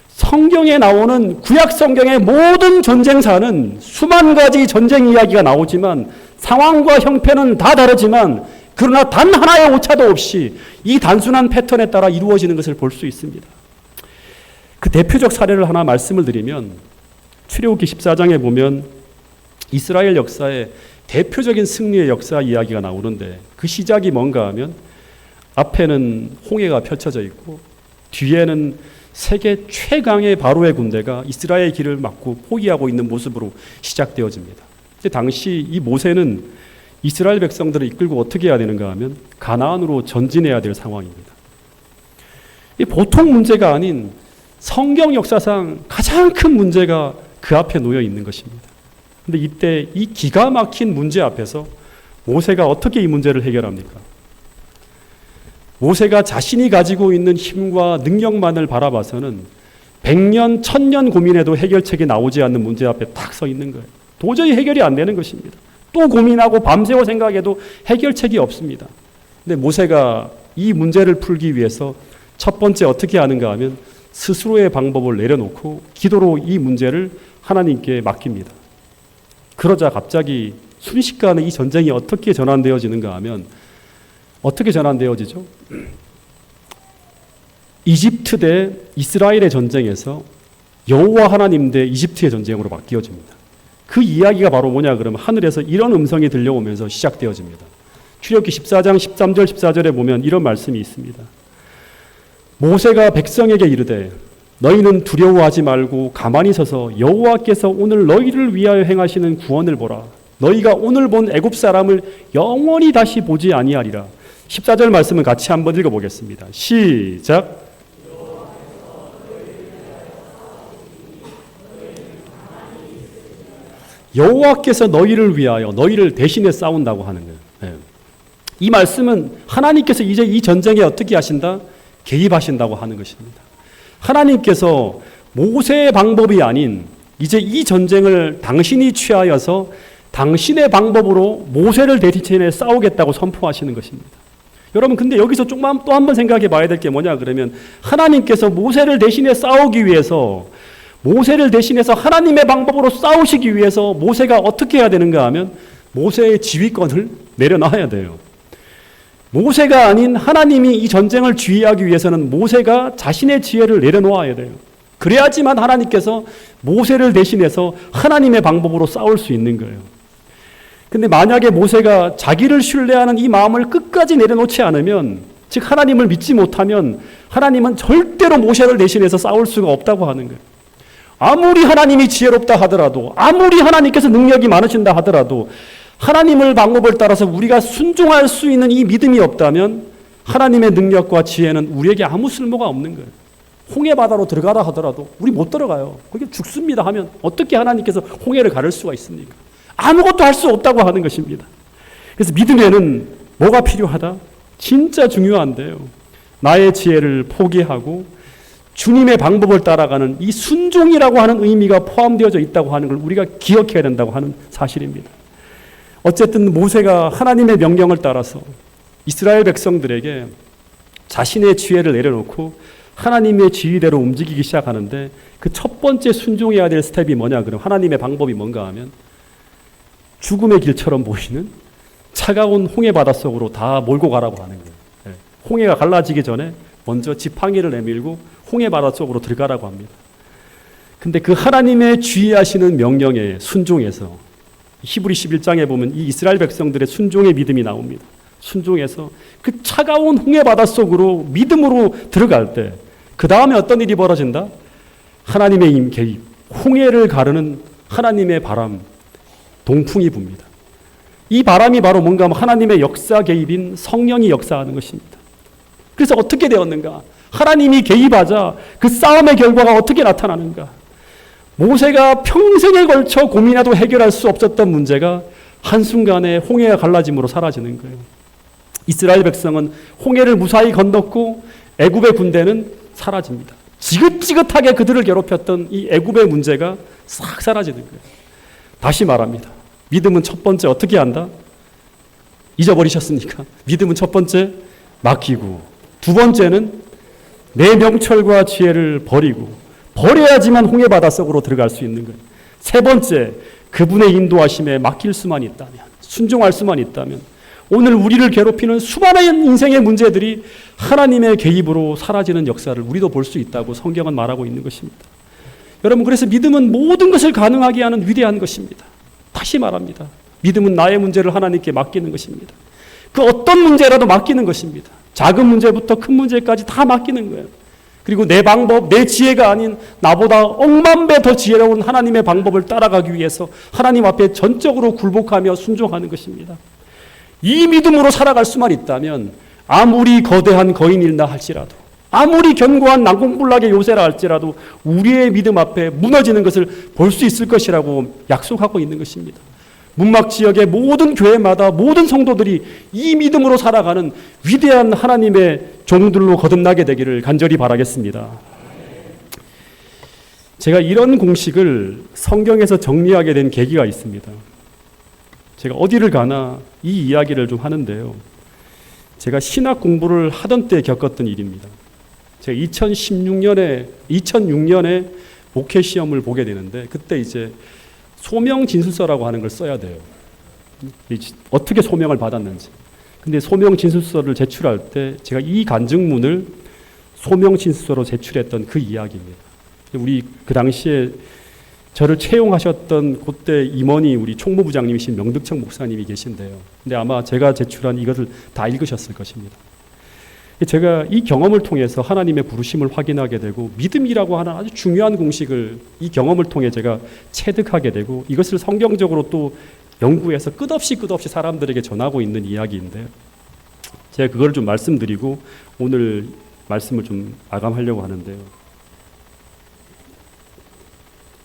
A: 성경에 나오는 구약 성경의 모든 전쟁사는 수만 가지 전쟁 이야기가 나오지만 상황과 형편은 다 다르지만 그러나 단 하나의 오차도 없이 이 단순한 패턴에 따라 이루어지는 것을 볼 수 있습니다. 그 대표적 사례를 하나 말씀을 드리면 출애굽기 14장에 보면 이스라엘 역사에 대표적인 승리의 역사 이야기가 나오는데 그 시작이 뭔가 하면 앞에는 홍해가 펼쳐져 있고 뒤에는 세계 최강의 바로의 군대가 이스라엘 길을 막고 포기하고 있는 모습으로 시작되어집니다. 근데 당시 이 모세는 이스라엘 백성들을 이끌고 어떻게 해야 되는가 하면 가나안으로 전진해야 될 상황입니다. 이 보통 문제가 아닌 성경 역사상 가장 큰 문제가 그 앞에 놓여 있는 것입니다. 근데 이때 이 기가 막힌 문제 앞에서 모세가 어떻게 이 문제를 해결합니까? 모세가 자신이 가지고 있는 힘과 능력만을 바라봐서는 100년, 1000년 고민해도 해결책이 나오지 않는 문제 앞에 딱 서 있는 거예요. 도저히 해결이 안 되는 것입니다. 또 고민하고 밤새워 생각해도 해결책이 없습니다. 근데 모세가 이 문제를 풀기 위해서 첫 번째 어떻게 하는가 하면 스스로의 방법을 내려놓고 기도로 이 문제를 하나님께 맡깁니다. 그러자 갑자기 순식간에 이 전쟁이 어떻게 전환되어지는가 하면 어떻게 전환되어지죠? 이집트 대 이스라엘의 전쟁에서 여호와 하나님 대 이집트의 전쟁으로 바뀌어집니다. 그 이야기가 바로 뭐냐 그러면 하늘에서 이런 음성이 들려오면서 시작되어집니다. 출애굽기 14장 13절 14절에 보면 이런 말씀이 있습니다. 모세가 백성에게 이르되 너희는 두려워하지 말고 가만히 서서 여호와께서 오늘 너희를 위하여 행하시는 구원을 보라. 너희가 오늘 본 애굽 사람을 영원히 다시 보지 아니하리라. 14절 말씀을 같이 한번 읽어보겠습니다. 시작. 여호와께서 너희를 위하여 너희를 대신해 싸운다고 하는 거예요. 네. 이 말씀은 하나님께서 이제 이 전쟁에 어떻게 하신다? 개입하신다고 하는 것입니다. 하나님께서 모세의 방법이 아닌 이제 이 전쟁을 당신이 취하여서 당신의 방법으로 모세를 대신해 싸우겠다고 선포하시는 것입니다. 여러분 근데 여기서 조금만 또 한 번 생각해 봐야 될 게 뭐냐 그러면 하나님께서 모세를 대신해 싸우기 위해서 모세를 대신해서 하나님의 방법으로 싸우시기 위해서 모세가 어떻게 해야 되는가 하면 모세의 지휘권을 내려놔야 돼요. 모세가 아닌 하나님이 이 전쟁을 지휘하기 위해서는 모세가 자신의 지혜를 내려놓아야 돼요. 그래야지만 하나님께서 모세를 대신해서 하나님의 방법으로 싸울 수 있는 거예요. 근데 만약에 모세가 자기를 신뢰하는 이 마음을 끝까지 내려놓지 않으면, 즉 하나님을 믿지 못하면 하나님은 절대로 모세를 대신해서 싸울 수가 없다고 하는 거예요. 아무리 하나님이 지혜롭다 하더라도, 아무리 하나님께서 능력이 많으신다 하더라도 하나님의 방법을 따라서 우리가 순종할 수 있는 이 믿음이 없다면 하나님의 능력과 지혜는 우리에게 아무 쓸모가 없는 거예요. 홍해 바다로 들어가라 하더라도 우리 못 들어가요. 거기 죽습니다 하면 어떻게 하나님께서 홍해를 가를 수가 있습니까? 아무것도 할 수 없다고 하는 것입니다. 그래서 믿음에는 뭐가 필요하다? 진짜 중요한데요. 나의 지혜를 포기하고 주님의 방법을 따라가는 이 순종이라고 하는 의미가 포함되어져 있다고 하는 걸 우리가 기억해야 된다고 하는 사실입니다. 어쨌든 모세가 하나님의 명령을 따라서 이스라엘 백성들에게 자신의 지혜를 내려놓고 하나님의 지휘대로 움직이기 시작하는데, 그 첫 번째 순종해야 될 스텝이 뭐냐? 그럼 하나님의 방법이 뭔가 하면 죽음의 길처럼 보이는 차가운 홍해 바다 속으로 다 몰고 가라고 하는 거예요. 홍해가 갈라지기 전에 먼저 지팡이를 내밀고 홍해 바다 속으로 들어가라고 합니다. 근데 그 하나님의 지휘하시는 명령에 순종해서 히브리 11장에 보면 이 이스라엘 백성들의 순종의 믿음이 나옵니다. 순종해서 그 차가운 홍해 바다 속으로 믿음으로 들어갈 때 그 다음에 어떤 일이 벌어진다? 하나님의 개입, 홍해를 가르는 하나님의 바람, 동풍이 붑니다. 이 바람이 바로 뭔가 하나님의 역사 개입인 성령이 역사하는 것입니다. 그래서 어떻게 되었는가? 하나님이 개입하자 그 싸움의 결과가 어떻게 나타나는가? 모세가 평생에 걸쳐 고민해도 해결할 수 없었던 문제가 한순간에 홍해가 갈라짐으로 사라지는 거예요. 이스라엘 백성은 홍해를 무사히 건넜고 애굽의 군대는 사라집니다. 지긋지긋하게 그들을 괴롭혔던 이 애굽의 문제가 싹 사라지는 거예요. 다시 말합니다. 믿음은 첫 번째 어떻게 한다? 잊어버리셨습니까? 믿음은 첫 번째 맡기고, 두 번째는 내 명철과 지혜를 버려야지만 홍해 바다 속으로 들어갈 수 있는 거예요. 세 번째, 그분의 인도하심에 맡길 수만 있다면, 순종할 수만 있다면 오늘 우리를 괴롭히는 수많은 인생의 문제들이 하나님의 개입으로 사라지는 역사를 우리도 볼 수 있다고 성경은 말하고 있는 것입니다. 여러분, 그래서 믿음은 모든 것을 가능하게 하는 위대한 것입니다. 다시 말합니다. 믿음은 나의 문제를 하나님께 맡기는 것입니다. 그 어떤 문제라도 맡기는 것입니다. 작은 문제부터 큰 문제까지 다 맡기는 거예요. 그리고 내 방법, 내 지혜가 아닌 나보다 억만 배 더 지혜로운 하나님의 방법을 따라가기 위해서 하나님 앞에 전적으로 굴복하며 순종하는 것입니다. 이 믿음으로 살아갈 수만 있다면 아무리 거대한 거인일나 할지라도, 아무리 견고한 난공불락의 요새라 할지라도 우리의 믿음 앞에 무너지는 것을 볼 수 있을 것이라고 약속하고 있는 것입니다. 문막 지역의 모든 교회마다 모든 성도들이 이 믿음으로 살아가는 위대한 하나님의 종들로 거듭나게 되기를 간절히 바라겠습니다. 제가 이런 공식을 성경에서 정리하게 된 계기가 있습니다. 제가 어디를 가나 이 이야기를 좀 하는데요. 제가 신학 공부를 하던 때 겪었던 일입니다. 제가 2006년에 목회 시험을 보게 되는데, 그때 이제 소명 진술서라고 하는 걸 써야 돼요. 어떻게 소명을 받았는지. 근데 소명 진술서를 제출할 때 제가 이 간증문을 소명 진술서로 제출했던 그 이야기입니다. 우리 그 당시에 저를 채용하셨던 그때 임원이 우리 총무부장님이신 명득청 목사님이 계신데요. 근데 아마 제가 제출한 이것을 다 읽으셨을 것입니다. 제가 이 경험을 통해서 하나님의 부르심을 확인하게 되고, 믿음이라고 하는 아주 중요한 공식을 이 경험을 통해 제가 체득하게 되고, 이것을 성경적으로 또 연구해서 끝없이 사람들에게 전하고 있는 이야기인데요. 제가 그걸 좀 말씀드리고 오늘 말씀을 좀 마감하려고 하는데요.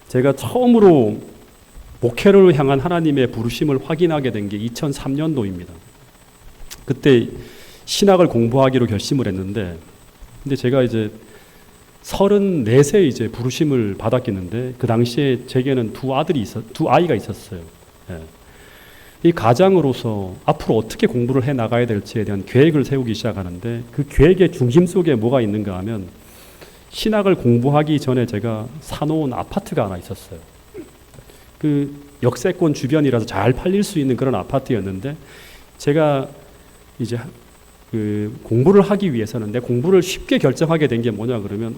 A: 제가 처음으로 목회를 향한 하나님의 부르심을 확인하게 된 게 2003년도입니다. 그때 신학을 공부하기로 결심을 했는데, 근데 제가 이제 34세 이제 부르심을 받았겠는데, 그 당시에 제게는 두 아이가 있었어요. 예. 이 가장으로서 앞으로 어떻게 공부를 해 나가야 될지에 대한 계획을 세우기 시작하는데, 그 계획의 중심 속에 뭐가 있는가 하면 신학을 공부하기 전에 제가 사놓은 아파트가 하나 있었어요. 그 역세권 주변이라서 잘 팔릴 수 있는 그런 아파트였는데, 제가 이제 그 공부를 하기 위해서는 내 공부를 쉽게 결정하게 된 게 뭐냐 그러면,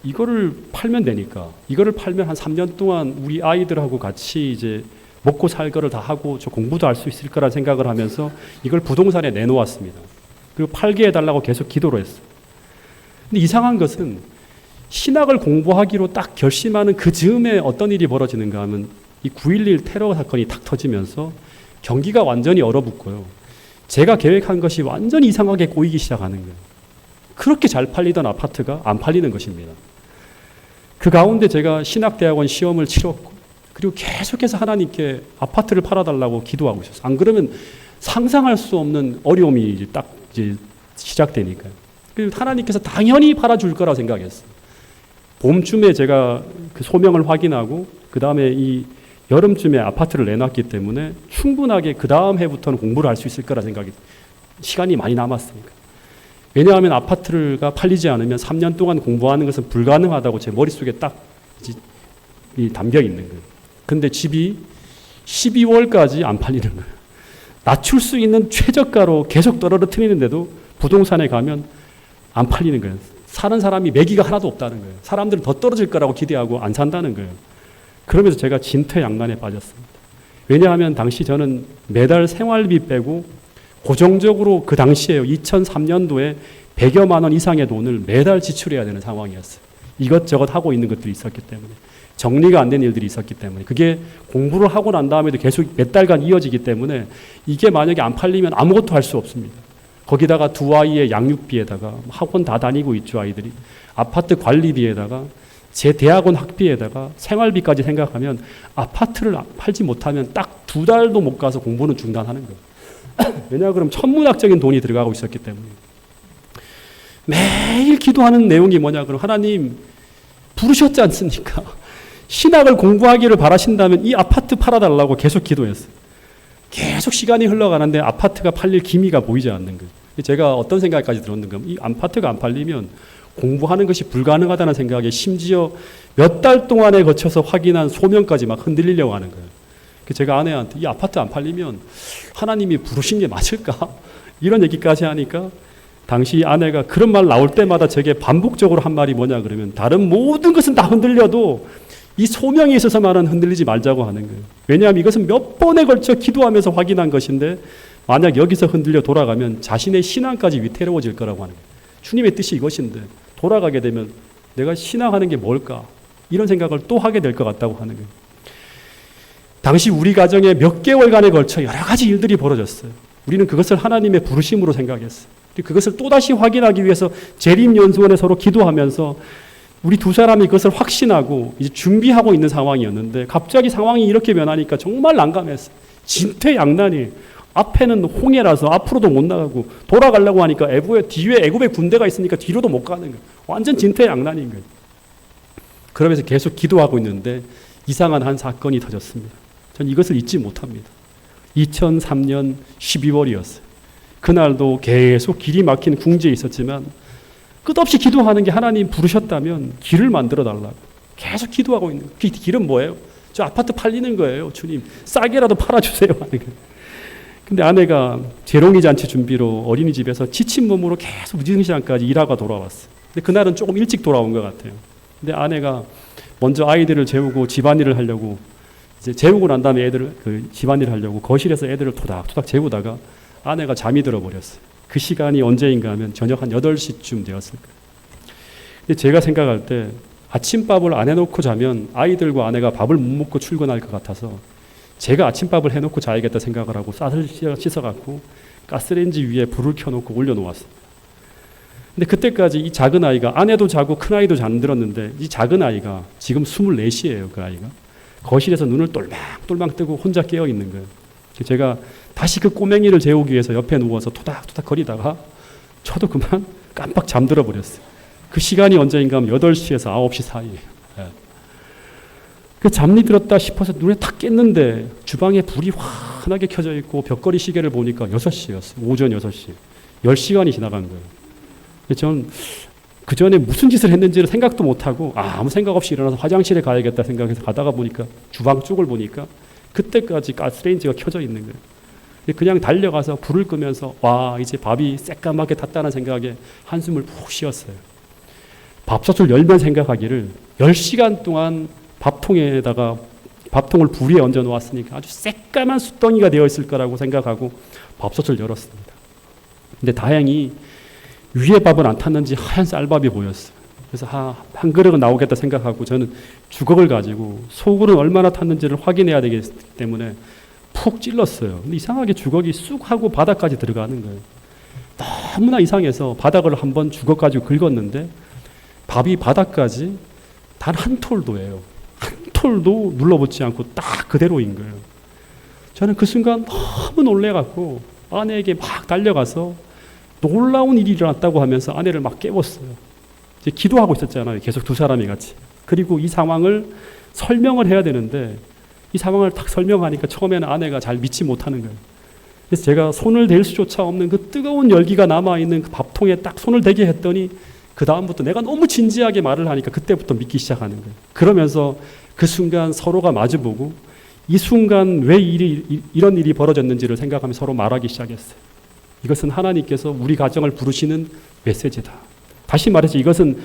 A: 이거를 팔면 되니까, 이거를 팔면 한 3년 동안 우리 아이들하고 같이 이제 먹고 살 거를 다 하고 저 공부도 할 수 있을 거라 생각을 하면서 이걸 부동산에 내놓았습니다. 그리고 팔게 해달라고 계속 기도를 했어요. 근데 이상한 것은 신학을 공부하기로 딱 결심하는 그 즈음에 어떤 일이 벌어지는가 하면 이 9.11 테러 사건이 탁 터지면서 경기가 완전히 얼어붙고요. 제가 계획한 것이 완전히 이상하게 꼬이기 시작하는 거예요. 그렇게 잘 팔리던 아파트가 안 팔리는 것입니다. 그 가운데 제가 신학대학원 시험을 치렀고 그리고 계속해서 하나님께 아파트를 팔아달라고 기도하고 있었어요. 안 그러면 상상할 수 없는 어려움이 딱 시작되니까요. 그리고 하나님께서 당연히 팔아줄 거라 생각했어요. 봄쯤에 제가 그 소명을 확인하고 그 다음에 이 여름쯤에 아파트를 내놨기 때문에 충분하게 그 다음 해부터는 공부를 할 수 있을 거라 생각이 시간이 많이 남았으니까. 왜냐하면 아파트가 팔리지 않으면 3년 동안 공부하는 것은 불가능하다고 제 머릿속에 딱 담겨 있는 거예요. 근데 집이 12월까지 안 팔리는 거예요. 낮출 수 있는 최저가로 계속 떨어뜨리는데도 부동산에 가면 안 팔리는 거예요. 사는 사람이 매기가 하나도 없다는 거예요. 사람들은 더 떨어질 거라고 기대하고 안 산다는 거예요. 그러면서 제가 진퇴양난에 빠졌습니다. 왜냐하면 당시 저는 매달 생활비 빼고 고정적으로 그 당시에 2003년도에 100여만 원 이상의 돈을 매달 지출해야 되는 상황이었어요. 이것저것 하고 있는 것들이 있었기 때문에. 정리가 안 된 일들이 있었기 때문에. 그게 공부를 하고 난 다음에도 계속 몇 달간 이어지기 때문에 이게 만약에 안 팔리면 아무것도 할 수 없습니다. 거기다가 두 아이의 양육비에다가 학원 다 다니고 있죠, 아이들이. 아파트 관리비에다가 제 대학원 학비에다가 생활비까지 생각하면 아파트를 팔지 못하면 딱 2달도 못 가서 공부는 중단하는 거예요. 왜냐 그럼 천문학적인 돈이 들어가고 있었기 때문에. 매일 기도하는 내용이 뭐냐 그럼 하나님 부르셨지 않습니까? 신학을 공부하기를 바라신다면 이 아파트 팔아달라고 계속 기도했어요. 계속 시간이 흘러가는데 아파트가 팔릴 기미가 보이지 않는 거예요. 제가 어떤 생각까지 들었는가 하면 이 아파트가 안 팔리면 공부하는 것이 불가능하다는 생각에 심지어 몇 달 동안에 거쳐서 확인한 소명까지 막 흔들리려고 하는 거예요. 제가 아내한테 이 아파트 안 팔리면 하나님이 부르신 게 맞을까? 이런 얘기까지 하니까 당시 아내가 그런 말 나올 때마다 제게 반복적으로 한 말이 뭐냐 그러면 다른 모든 것은 다 흔들려도 이 소명에 있어서만은 흔들리지 말자고 하는 거예요. 왜냐하면 이것은 몇 번에 걸쳐 기도하면서 확인한 것인데 만약 여기서 흔들려 돌아가면 자신의 신앙까지 위태로워질 거라고 하는 거예요. 주님의 뜻이 이것인데 돌아가게 되면 내가 신앙하는 게 뭘까? 이런 생각을 또 하게 될 것 같다고 하는 거예요. 당시 우리 가정에 몇 개월간에 걸쳐 여러 가지 일들이 벌어졌어요. 우리는 그것을 하나님의 부르심으로 생각했어요. 그것을 또다시 확인하기 위해서 재림연수원에 서로 기도하면서 우리 두 사람이 그것을 확신하고 이제 준비하고 있는 상황이었는데 갑자기 상황이 이렇게 변하니까 정말 난감했어요. 진퇴양난이 앞에는 홍해라서 앞으로도 못 나가고 돌아가려고 하니까 뒤에 애굽의 군대가 있으니까 뒤로도 못 가는 거예요. 완전 진퇴양난인 거예요. 그러면서 계속 기도하고 있는데 이상한 한 사건이 터졌습니다. 전 이것을 잊지 못합니다. 2003년 12월이었어요. 그날도 계속 길이 막힌 궁지에 있었지만 끝없이 기도하는 게 하나님 부르셨다면 길을 만들어 달라고 계속 기도하고 있는 거예요. 그 길은 뭐예요? 저 아파트 팔리는 거예요. 주님 싸게라도 팔아주세요 하는 거예요. 근데 아내가 재롱이 잔치 준비로 어린이집에서 지친 몸으로 계속 늦은 시간까지 일하고 돌아왔어요. 근데 그날은 조금 일찍 돌아온 것 같아요. 근데 아내가 먼저 아이들을 재우고 집안일을 하려고 이제 재우고 난 다음에 애들을 집안일을 하려고 거실에서 애들을 토닥토닥 재우다가 아내가 잠이 들어버렸어요. 그 시간이 언제인가 하면 저녁 한 8시쯤 되었을 거예요. 근데 제가 생각할 때 아침밥을 안 해놓고 자면 아이들과 아내가 밥을 못 먹고 출근할 것 같아서 제가 아침밥을 해놓고 자야겠다 생각을 하고 쌀을 씻어갖고 가스레인지 위에 불을 켜놓고 올려놓았습니다. 근데 그때까지 이 작은 아이가 아내도 자고 큰 아이도 잠들었는데 이 작은 아이가 지금 24시예요. 그 아이가 거실에서 눈을 똘망똘망 뜨고 혼자 깨어 있는 거예요. 제가 다시 그 꼬맹이를 재우기 위해서 옆에 누워서 토닥토닥 거리다가 저도 그만 깜빡 잠들어 버렸어요. 그 시간이 언제인가 하면 8시에서 9시 사이예요. 그 잠이 들었다 싶어서 눈에 탁 깼는데 주방에 불이 환하게 켜져 있고 벽걸이 시계를 보니까 6시였어요. 오전 6시. 10시간이 지나간 거예요. 저는 그 전에 무슨 짓을 했는지를 생각도 못하고 아무 생각 없이 일어나서 화장실에 가야겠다 생각해서 가다가 보니까 주방 쪽을 보니까 그때까지 가스레인지가 켜져 있는 거예요. 그냥 달려가서 불을 끄면서 와 이제 밥이 새까맣게 탔다는 생각에 한숨을 푹 쉬었어요. 밥솥을 열면 생각하기를 10시간 동안 밥통에다가 밥통을 불 위에 얹어 놓았으니까 아주 새까만 숯덩이가 되어 있을 거라고 생각하고 밥솥을 열었습니다. 근데 다행히 위에 밥은 안 탔는지 하얀 쌀밥이 보였어요. 그래서 한 그릇은 나오겠다 생각하고 저는 주걱을 가지고 속은 얼마나 탔는지를 확인해야 되기 때문에 푹 찔렀어요. 근데 이상하게 주걱이 쑥 하고 바닥까지 들어가는 거예요. 너무나 이상해서 바닥을 한번 주걱 가지고 긁었는데 밥이 바닥까지 단 한 톨도예요. 한 톨도 눌러붙지 않고 딱 그대로인 거예요. 저는 그 순간 너무 놀래갖고 아내에게 막 달려가서 놀라운 일이 일어났다고 하면서 아내를 막 깨웠어요. 이제 기도하고 있었잖아요. 계속 두 사람이 같이. 그리고 이 상황을 설명을 해야 되는데 이 상황을 딱 설명하니까 처음에는 아내가 잘 믿지 못하는 거예요. 그래서 제가 손을 댈 수조차 없는 그 뜨거운 열기가 남아있는 그 밥통에 딱 손을 대게 했더니 그 다음부터 내가 너무 진지하게 말을 하니까 그때부터 믿기 시작하는 거예요. 그러면서 그 순간 서로가 마주보고 이 순간 왜 이런 일이 벌어졌는지를 생각하며 서로 말하기 시작했어요. 이것은 하나님께서 우리 가정을 부르시는 메시지다. 다시 말해서 이것은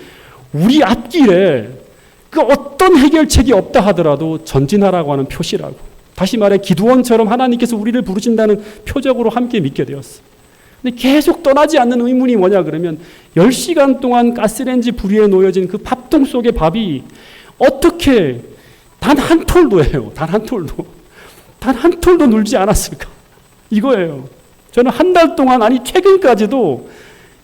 A: 우리 앞길에 그 어떤 해결책이 없다 하더라도 전진하라고 하는 표시라고. 다시 말해 기드온처럼 하나님께서 우리를 부르신다는 표적으로 함께 믿게 되었어요. 근데 계속 떠나지 않는 의문이 뭐냐 그러면 10시간 동안 가스레인지 불 위에 놓여진 그 밥통 속의 밥이 어떻게 단 한 톨도예요. 단 한 톨도. 단 한 톨도 눌지 않았을까? 이거예요. 저는 한 달 동안 아니 최근까지도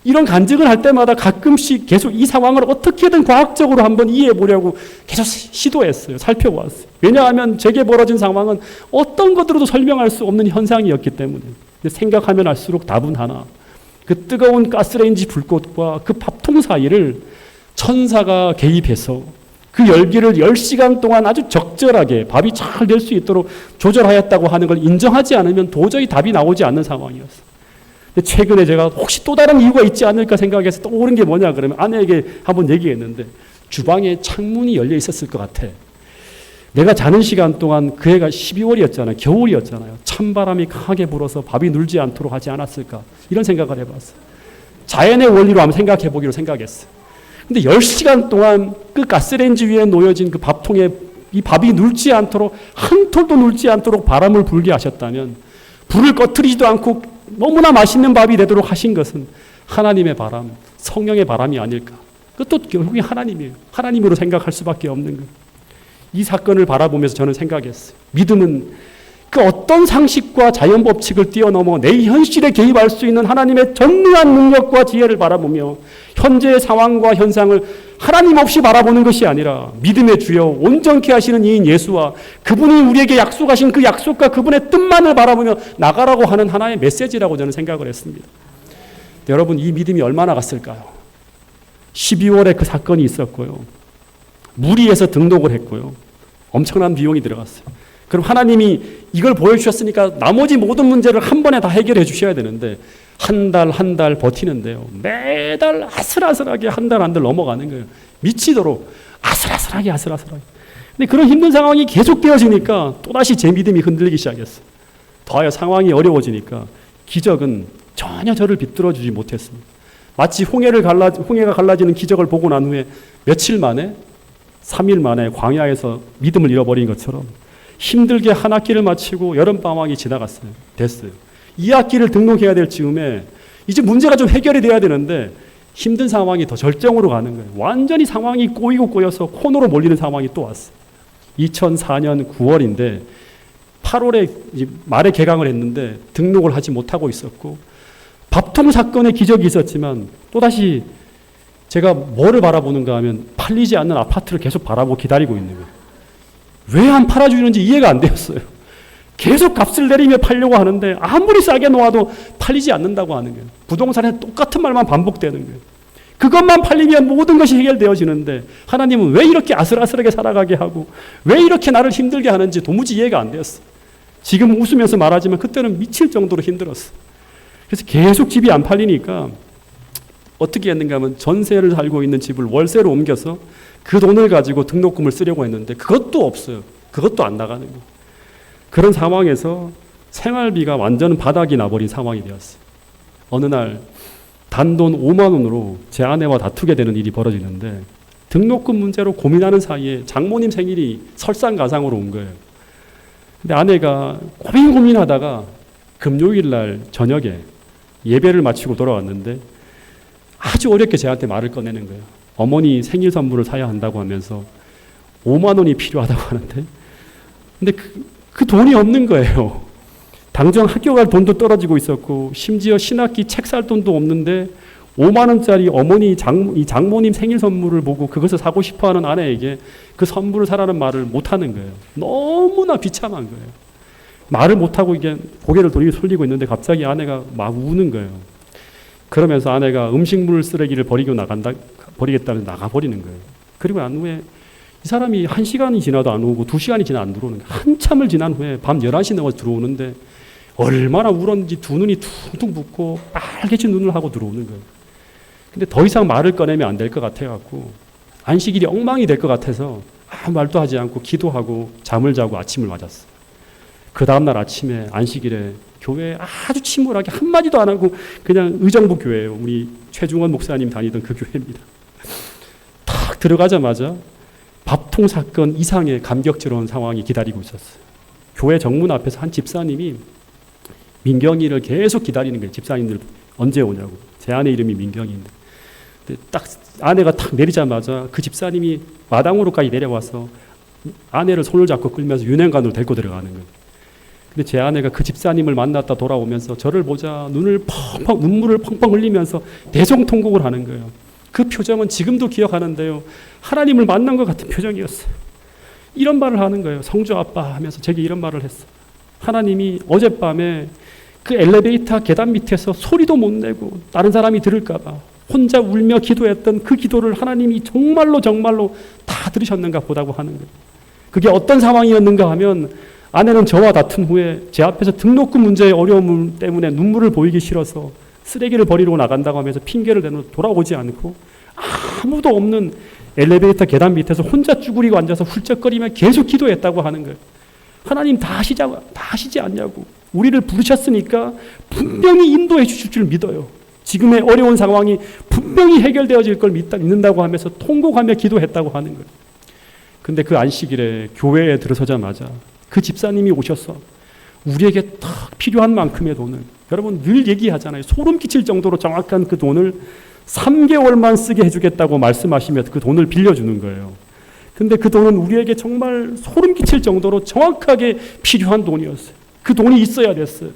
A: 이런 간증을 할 때마다 가끔씩 계속 이 상황을 어떻게든 과학적으로 한번 이해해 보려고 계속 시도했어요. 살펴보았어요. 왜냐하면 제게 벌어진 상황은 어떤 것으로도 설명할 수 없는 현상이었기 때문에. 생각하면 할수록 답은 하나. 그 뜨거운 가스레인지 불꽃과 그 밥통 사이를 천사가 개입해서 그 열기를 10시간 동안 아주 적절하게 밥이 잘 될 수 있도록 조절하였다고 하는 걸 인정하지 않으면 도저히 답이 나오지 않는 상황이었어요. 최근에 제가 혹시 또 다른 이유가 있지 않을까 생각해서 떠오른 게 뭐냐 그러면 아내에게 한번 얘기했는데 주방에 창문이 열려 있었을 것 같아. 내가 자는 시간 동안 그 해가 12월이었잖아요. 겨울이었잖아요. 찬바람이 강하게 불어서 밥이 눌지 않도록 하지 않았을까. 이런 생각을 해봤어요. 자연의 원리로 한번 생각해 보기로 생각했어요. 근데 10시간 동안 그 가스레인지 위에 놓여진 그 밥통에 이 밥이 눌지 않도록 한 톨도 눌지 않도록 바람을 불게 하셨다면 불을 꺼트리지도 않고 너무나 맛있는 밥이 되도록 하신 것은 하나님의 바람, 성령의 바람이 아닐까. 그것도 결국에 하나님이에요. 하나님으로 생각할 수밖에 없는 거예요. 이 사건을 바라보면서 저는 생각했어요. 믿음은 그 어떤 상식과 자연 법칙을 뛰어넘어 내 현실에 개입할 수 있는 하나님의 전무한 능력과 지혜를 바라보며 현재의 상황과 현상을 하나님 없이 바라보는 것이 아니라 믿음의 주여 온전케 하시는 이인 예수와 그분이 우리에게 약속하신 그 약속과 그분의 뜻만을 바라보며 나가라고 하는 하나의 메시지라고 저는 생각을 했습니다. 여러분 이 믿음이 얼마나 갔을까요? 12월에 그 사건이 있었고요. 무리해서 등록을 했고요. 엄청난 비용이 들어갔어요. 그럼 하나님이 이걸 보여주셨으니까 나머지 모든 문제를 한 번에 다 해결해 주셔야 되는데 한 달 버티는데요. 매달 아슬아슬하게 한 달 넘어가는 거예요. 미치도록 아슬아슬하게. 근데 그런 힘든 상황이 계속되어지니까 또다시 제 믿음이 흔들리기 시작했어요. 더하여 상황이 어려워지니까 기적은 전혀 저를 비틀어주지 못했습니다. 마치 홍해가 갈라지는 기적을 보고 난 후에 며칠 만에 3일 만에 광야에서 믿음을 잃어버린 것처럼 힘들게 한 학기를 마치고 여름방학이 됐어요. 2학기를 등록해야 될 즈음에 이제 문제가 좀 해결이 돼야 되는데 힘든 상황이 더 절정으로 가는 거예요. 완전히 상황이 꼬여서 코너로 몰리는 상황이 또 왔어요. 2004년 9월인데 8월에 말에 개강을 했는데 등록을 하지 못하고 있었고 밥통 사건의 기적이 있었지만 또다시 제가 뭐를 바라보는가 하면 팔리지 않는 아파트를 계속 바라보고 기다리고 있는 거예요. 왜 안 팔아주는지 이해가 안 되었어요. 계속 값을 내리며 팔려고 하는데 아무리 싸게 놓아도 팔리지 않는다고 하는 거예요. 부동산에 똑같은 말만 반복되는 거예요. 그것만 팔리면 모든 것이 해결되어지는데 하나님은 왜 이렇게 아슬아슬하게 살아가게 하고 왜 이렇게 나를 힘들게 하는지 도무지 이해가 안 되었어요. 지금 웃으면서 말하지만 그때는 미칠 정도로 힘들었어요. 그래서 계속 집이 안 팔리니까 어떻게 했는가 하면 전세를 살고 있는 집을 월세로 옮겨서 그 돈을 가지고 등록금을 쓰려고 했는데 그것도 없어요. 그것도 안 나가는 거예요. 그런 상황에서 생활비가 완전 바닥이 나버린 상황이 되었어요. 어느 날 단돈 5만 원으로 제 아내와 다투게 되는 일이 벌어지는데 등록금 문제로 고민하는 사이에 장모님 생일이 설상가상으로 온 거예요. 근데 아내가 고민하다가 금요일 날 저녁에 예배를 마치고 돌아왔는데 아주 어렵게 저한테 말을 꺼내는 거예요. 어머니 생일 선물을 사야 한다고 하면서 5만 원이 필요하다고 하는데, 근데 그 돈이 없는 거예요. 당장 학교 갈 돈도 떨어지고 있었고, 심지어 신학기 책 살 돈도 없는데 5만 원짜리 어머니 장모님 생일 선물을 보고 그것을 사고 싶어하는 아내에게 그 선물을 사라는 말을 못하는 거예요. 너무나 비참한 거예요. 말을 못하고 이게 고개를 돌리고 있는데 갑자기 아내가 막 우는 거예요. 그러면서 아내가 음식물 쓰레기를 버리겠다면서 나가버리는 거예요. 그리고 난 후에 이 사람이 1시간이 지나도 안 오고 2시간이 지나 안 들어오는 거예요. 한참을 지난 후에 밤 11시 넘어서 들어오는데 얼마나 울었는지 두 눈이 퉁퉁 붓고 빨개진 눈을 하고 들어오는 거예요. 근데 더 이상 말을 꺼내면 안 될 것 같아갖고 안식일이 엉망이 될 것 같아서 아무 말도 하지 않고 기도하고 잠을 자고 아침을 맞았어요. 그 다음날 아침에 안식일에 교회에 아주 침울하게 한마디도 안 하고 그냥 의정부 교회예요. 우리 최중원 목사님 다니던 그 교회입니다. 탁 들어가자마자 밥통 사건 이상의 감격스러운 상황이 기다리고 있었어요. 교회 정문 앞에서 한 집사님이 민경이를 계속 기다리는 거예요. 집사님들 언제 오냐고. 제 아내 이름이 민경이인데. 딱 아내가 탁 내리자마자 그 집사님이 마당으로까지 내려와서 아내를 손을 잡고 끌면서 유년관으로 데리고 들어가는 거예요. 근데 제 아내가 그 집사님을 만났다 돌아오면서 저를 보자 눈물을 펑펑 흘리면서 대성통곡을 하는 거예요. 그 표정은 지금도 기억하는데요. 하나님을 만난 것 같은 표정이었어요. 이런 말을 하는 거예요. 성주 아빠 하면서 제게 이런 말을 했어요. 하나님이 어젯밤에 그 엘리베이터 계단 밑에서 소리도 못 내고 다른 사람이 들을까 봐 혼자 울며 기도했던 그 기도를 하나님이 정말로 다 들으셨는가 보다고 하는 거예요. 그게 어떤 상황이었는가 하면 아내는 저와 다툰 후에 제 앞에서 등록금 문제의 어려움 때문에 눈물을 보이기 싫어서 쓰레기를 버리러 나간다고 하면서 핑계를 대놓고 돌아오지 않고 아무도 없는 엘리베이터 계단 밑에서 혼자 쭈그리고 앉아서 훌쩍거리며 계속 기도했다고 하는 거예요. 하나님 다 하시지 않냐고. 우리를 부르셨으니까 분명히 인도해 주실 줄 믿어요. 지금의 어려운 상황이 분명히 해결되어질 걸 믿는다고 하면서 통곡하며 기도했다고 하는 거예요. 근데 그 안식일에 교회에 들어서자마자 그 집사님이 오셔서 우리에게 딱 필요한 만큼의 돈을, 여러분 늘 얘기하잖아요. 소름 끼칠 정도로 정확한 그 돈을 3개월만 쓰게 해주겠다고 말씀하시며 그 돈을 빌려주는 거예요. 근데 그 돈은 우리에게 정말 소름 끼칠 정도로 정확하게 필요한 돈이었어요. 그 돈이 있어야 됐어요.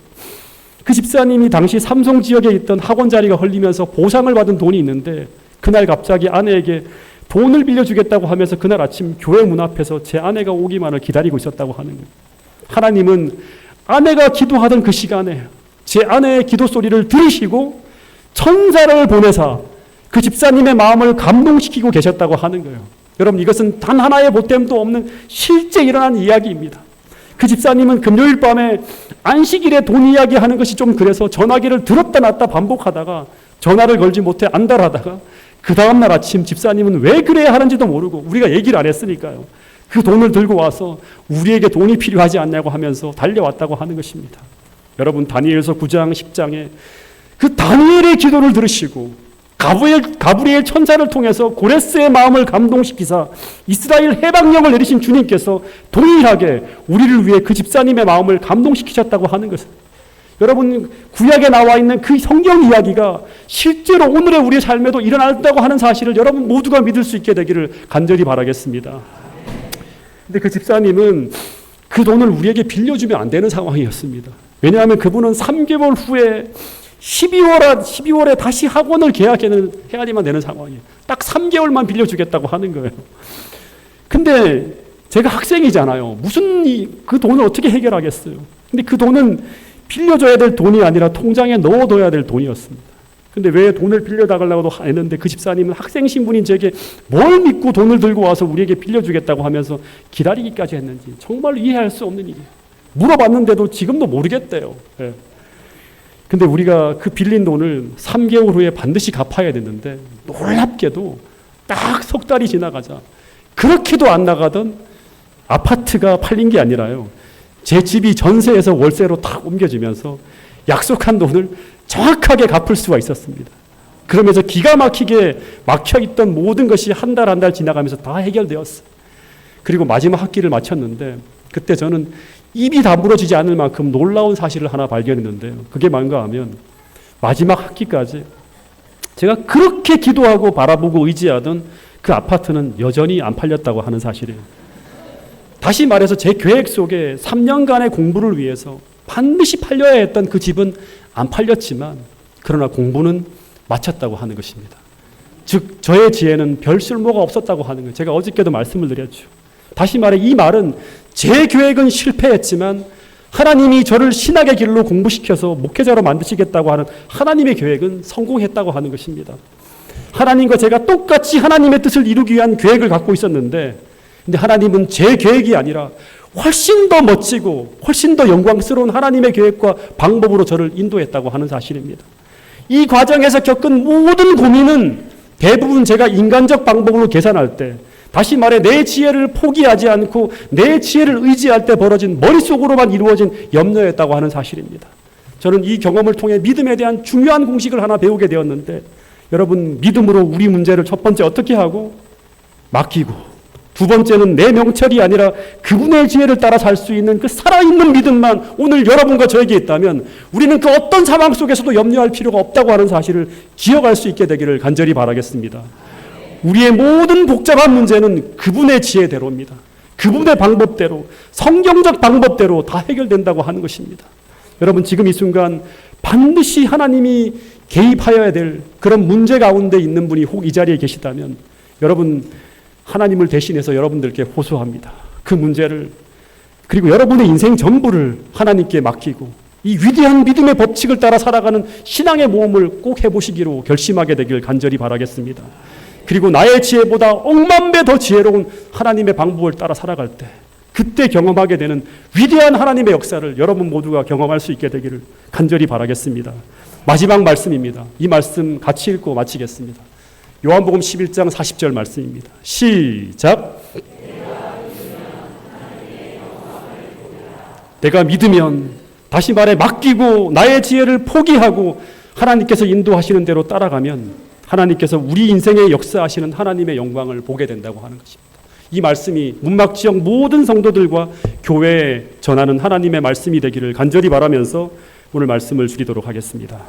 A: 그 집사님이 당시 삼성 지역에 있던 학원 자리가 헐리면서 보상을 받은 돈이 있는데 그날 갑자기 아내에게 돈을 빌려주겠다고 하면서 그날 아침 교회 문 앞에서 제 아내가 오기만을 기다리고 있었다고 하는 거예요. 하나님은 아내가 기도하던 그 시간에 제 아내의 기도 소리를 들으시고 천사를 보내사 그 집사님의 마음을 감동시키고 계셨다고 하는 거예요. 여러분 이것은 단 하나의 보탬도 없는 실제 일어난 이야기입니다. 그 집사님은 금요일 밤에 안식일에 돈 이야기하는 것이 좀 그래서 전화기를 들었다 놨다 반복하다가 전화를 걸지 못해 안달하다가 그 다음날 아침 집사님은 왜 그래야 하는지도 모르고 우리가 얘기를 안 했으니까요. 그 돈을 들고 와서 우리에게 돈이 필요하지 않냐고 하면서 달려왔다고 하는 것입니다. 여러분 다니엘서 9장 10장에 그 다니엘의 기도를 들으시고 가브리엘 천사를 통해서 고레스의 마음을 감동시키사 이스라엘 해방령을 내리신 주님께서 동일하게 우리를 위해 그 집사님의 마음을 감동시키셨다고 하는 것입니다. 여러분 구약에 나와 있는 그 성경 이야기가 실제로 오늘의 우리의 삶에도 일어난다고 하는 사실을 여러분 모두가 믿을 수 있게 되기를 간절히 바라겠습니다. 근데 그 집사님은 그 돈을 우리에게 빌려주면 안 되는 상황이었습니다. 왜냐하면 그분은 3개월 후에 12월에 다시 학원을 계약해야만 되는 상황이에요. 딱 3개월만 빌려주겠다고 하는 거예요. 근데 제가 학생이잖아요. 그 돈을 어떻게 해결하겠어요? 근데 그 돈은 빌려줘야 될 돈이 아니라 통장에 넣어둬야 될 돈이었습니다. 근데 왜 돈을 빌려달라고 했는데 그 집사님은 학생 신분인 제게 뭘 믿고 돈을 들고 와서 우리에게 빌려주겠다고 하면서 기다리기까지 했는지 정말 이해할 수 없는 일이에요. 물어봤는데도 지금도 모르겠대요. 예. 근데 우리가 그 빌린 돈을 3개월 후에 반드시 갚아야 됐는데 놀랍게도 딱 석 달이 지나가자 그렇게도 안 나가던 아파트가 팔린 게 아니라요. 제 집이 전세에서 월세로 딱 옮겨지면서 약속한 돈을 정확하게 갚을 수가 있었습니다. 그러면서 기가 막히게 막혀있던 모든 것이 한 달 지나가면서 다 해결되었어요. 그리고 마지막 학기를 마쳤는데 그때 저는 입이 다물어지지 않을 만큼 놀라운 사실을 하나 발견했는데요. 그게 뭔가 하면 마지막 학기까지 제가 그렇게 기도하고 바라보고 의지하던 그 아파트는 여전히 안 팔렸다고 하는 사실이에요. 다시 말해서 제 계획 속에 3년간의 공부를 위해서 반드시 팔려야 했던 그 집은 안 팔렸지만 그러나 공부는 마쳤다고 하는 것입니다. 즉 저의 지혜는 별 쓸모가 없었다고 하는 거예요. 제가 어저께도 말씀을 드렸죠. 다시 말해 이 말은 제 계획은 실패했지만 하나님이 저를 신학의 길로 공부시켜서 목회자로 만드시겠다고 하는 하나님의 계획은 성공했다고 하는 것입니다. 하나님과 제가 똑같이 하나님의 뜻을 이루기 위한 계획을 갖고 있었는데 근데 하나님은 제 계획이 아니라 훨씬 더 멋지고 훨씬 더 영광스러운 하나님의 계획과 방법으로 저를 인도했다고 하는 사실입니다. 이 과정에서 겪은 모든 고민은 대부분 제가 인간적 방법으로 계산할 때 다시 말해 내 지혜를 포기하지 않고 내 지혜를 의지할 때 벌어진 머릿속으로만 이루어진 염려였다고 하는 사실입니다. 저는 이 경험을 통해 믿음에 대한 중요한 공식을 하나 배우게 되었는데 여러분 믿음으로 우리 문제를 첫 번째 어떻게 하고 맡기고 두 번째는 내 명철이 아니라 그분의 지혜를 따라 살 수 있는 그 살아있는 믿음만 오늘 여러분과 저에게 있다면 우리는 그 어떤 상황 속에서도 염려할 필요가 없다고 하는 사실을 기억할 수 있게 되기를 간절히 바라겠습니다. 우리의 모든 복잡한 문제는 그분의 지혜대로입니다. 그분의 방법대로 성경적 방법대로 다 해결된다고 하는 것입니다. 여러분 지금 이 순간 반드시 하나님이 개입하여야 될 그런 문제 가운데 있는 분이 혹 이 자리에 계시다면 여러분 하나님을 대신해서 여러분들께 호소합니다. 그 문제를 그리고 여러분의 인생 전부를 하나님께 맡기고 이 위대한 믿음의 법칙을 따라 살아가는 신앙의 모험을 꼭 해보시기로 결심하게 되길 간절히 바라겠습니다. 그리고 나의 지혜보다 억만 배 더 지혜로운 하나님의 방법을 따라 살아갈 때 그때 경험하게 되는 위대한 하나님의 역사를 여러분 모두가 경험할 수 있게 되기를 간절히 바라겠습니다. 마지막 말씀입니다. 이 말씀 같이 읽고 마치겠습니다. 요한복음 11장 40절 말씀입니다. 시작. 내가 믿으면 다시 말해 맡기고 나의 지혜를 포기하고 하나님께서 인도하시는 대로 따라가면 하나님께서 우리 인생에 역사하시는 하나님의 영광을 보게 된다고 하는 것입니다. 이 말씀이 문막지역 모든 성도들과 교회에 전하는 하나님의 말씀이 되기를 간절히 바라면서 오늘 말씀을 드리도록 하겠습니다.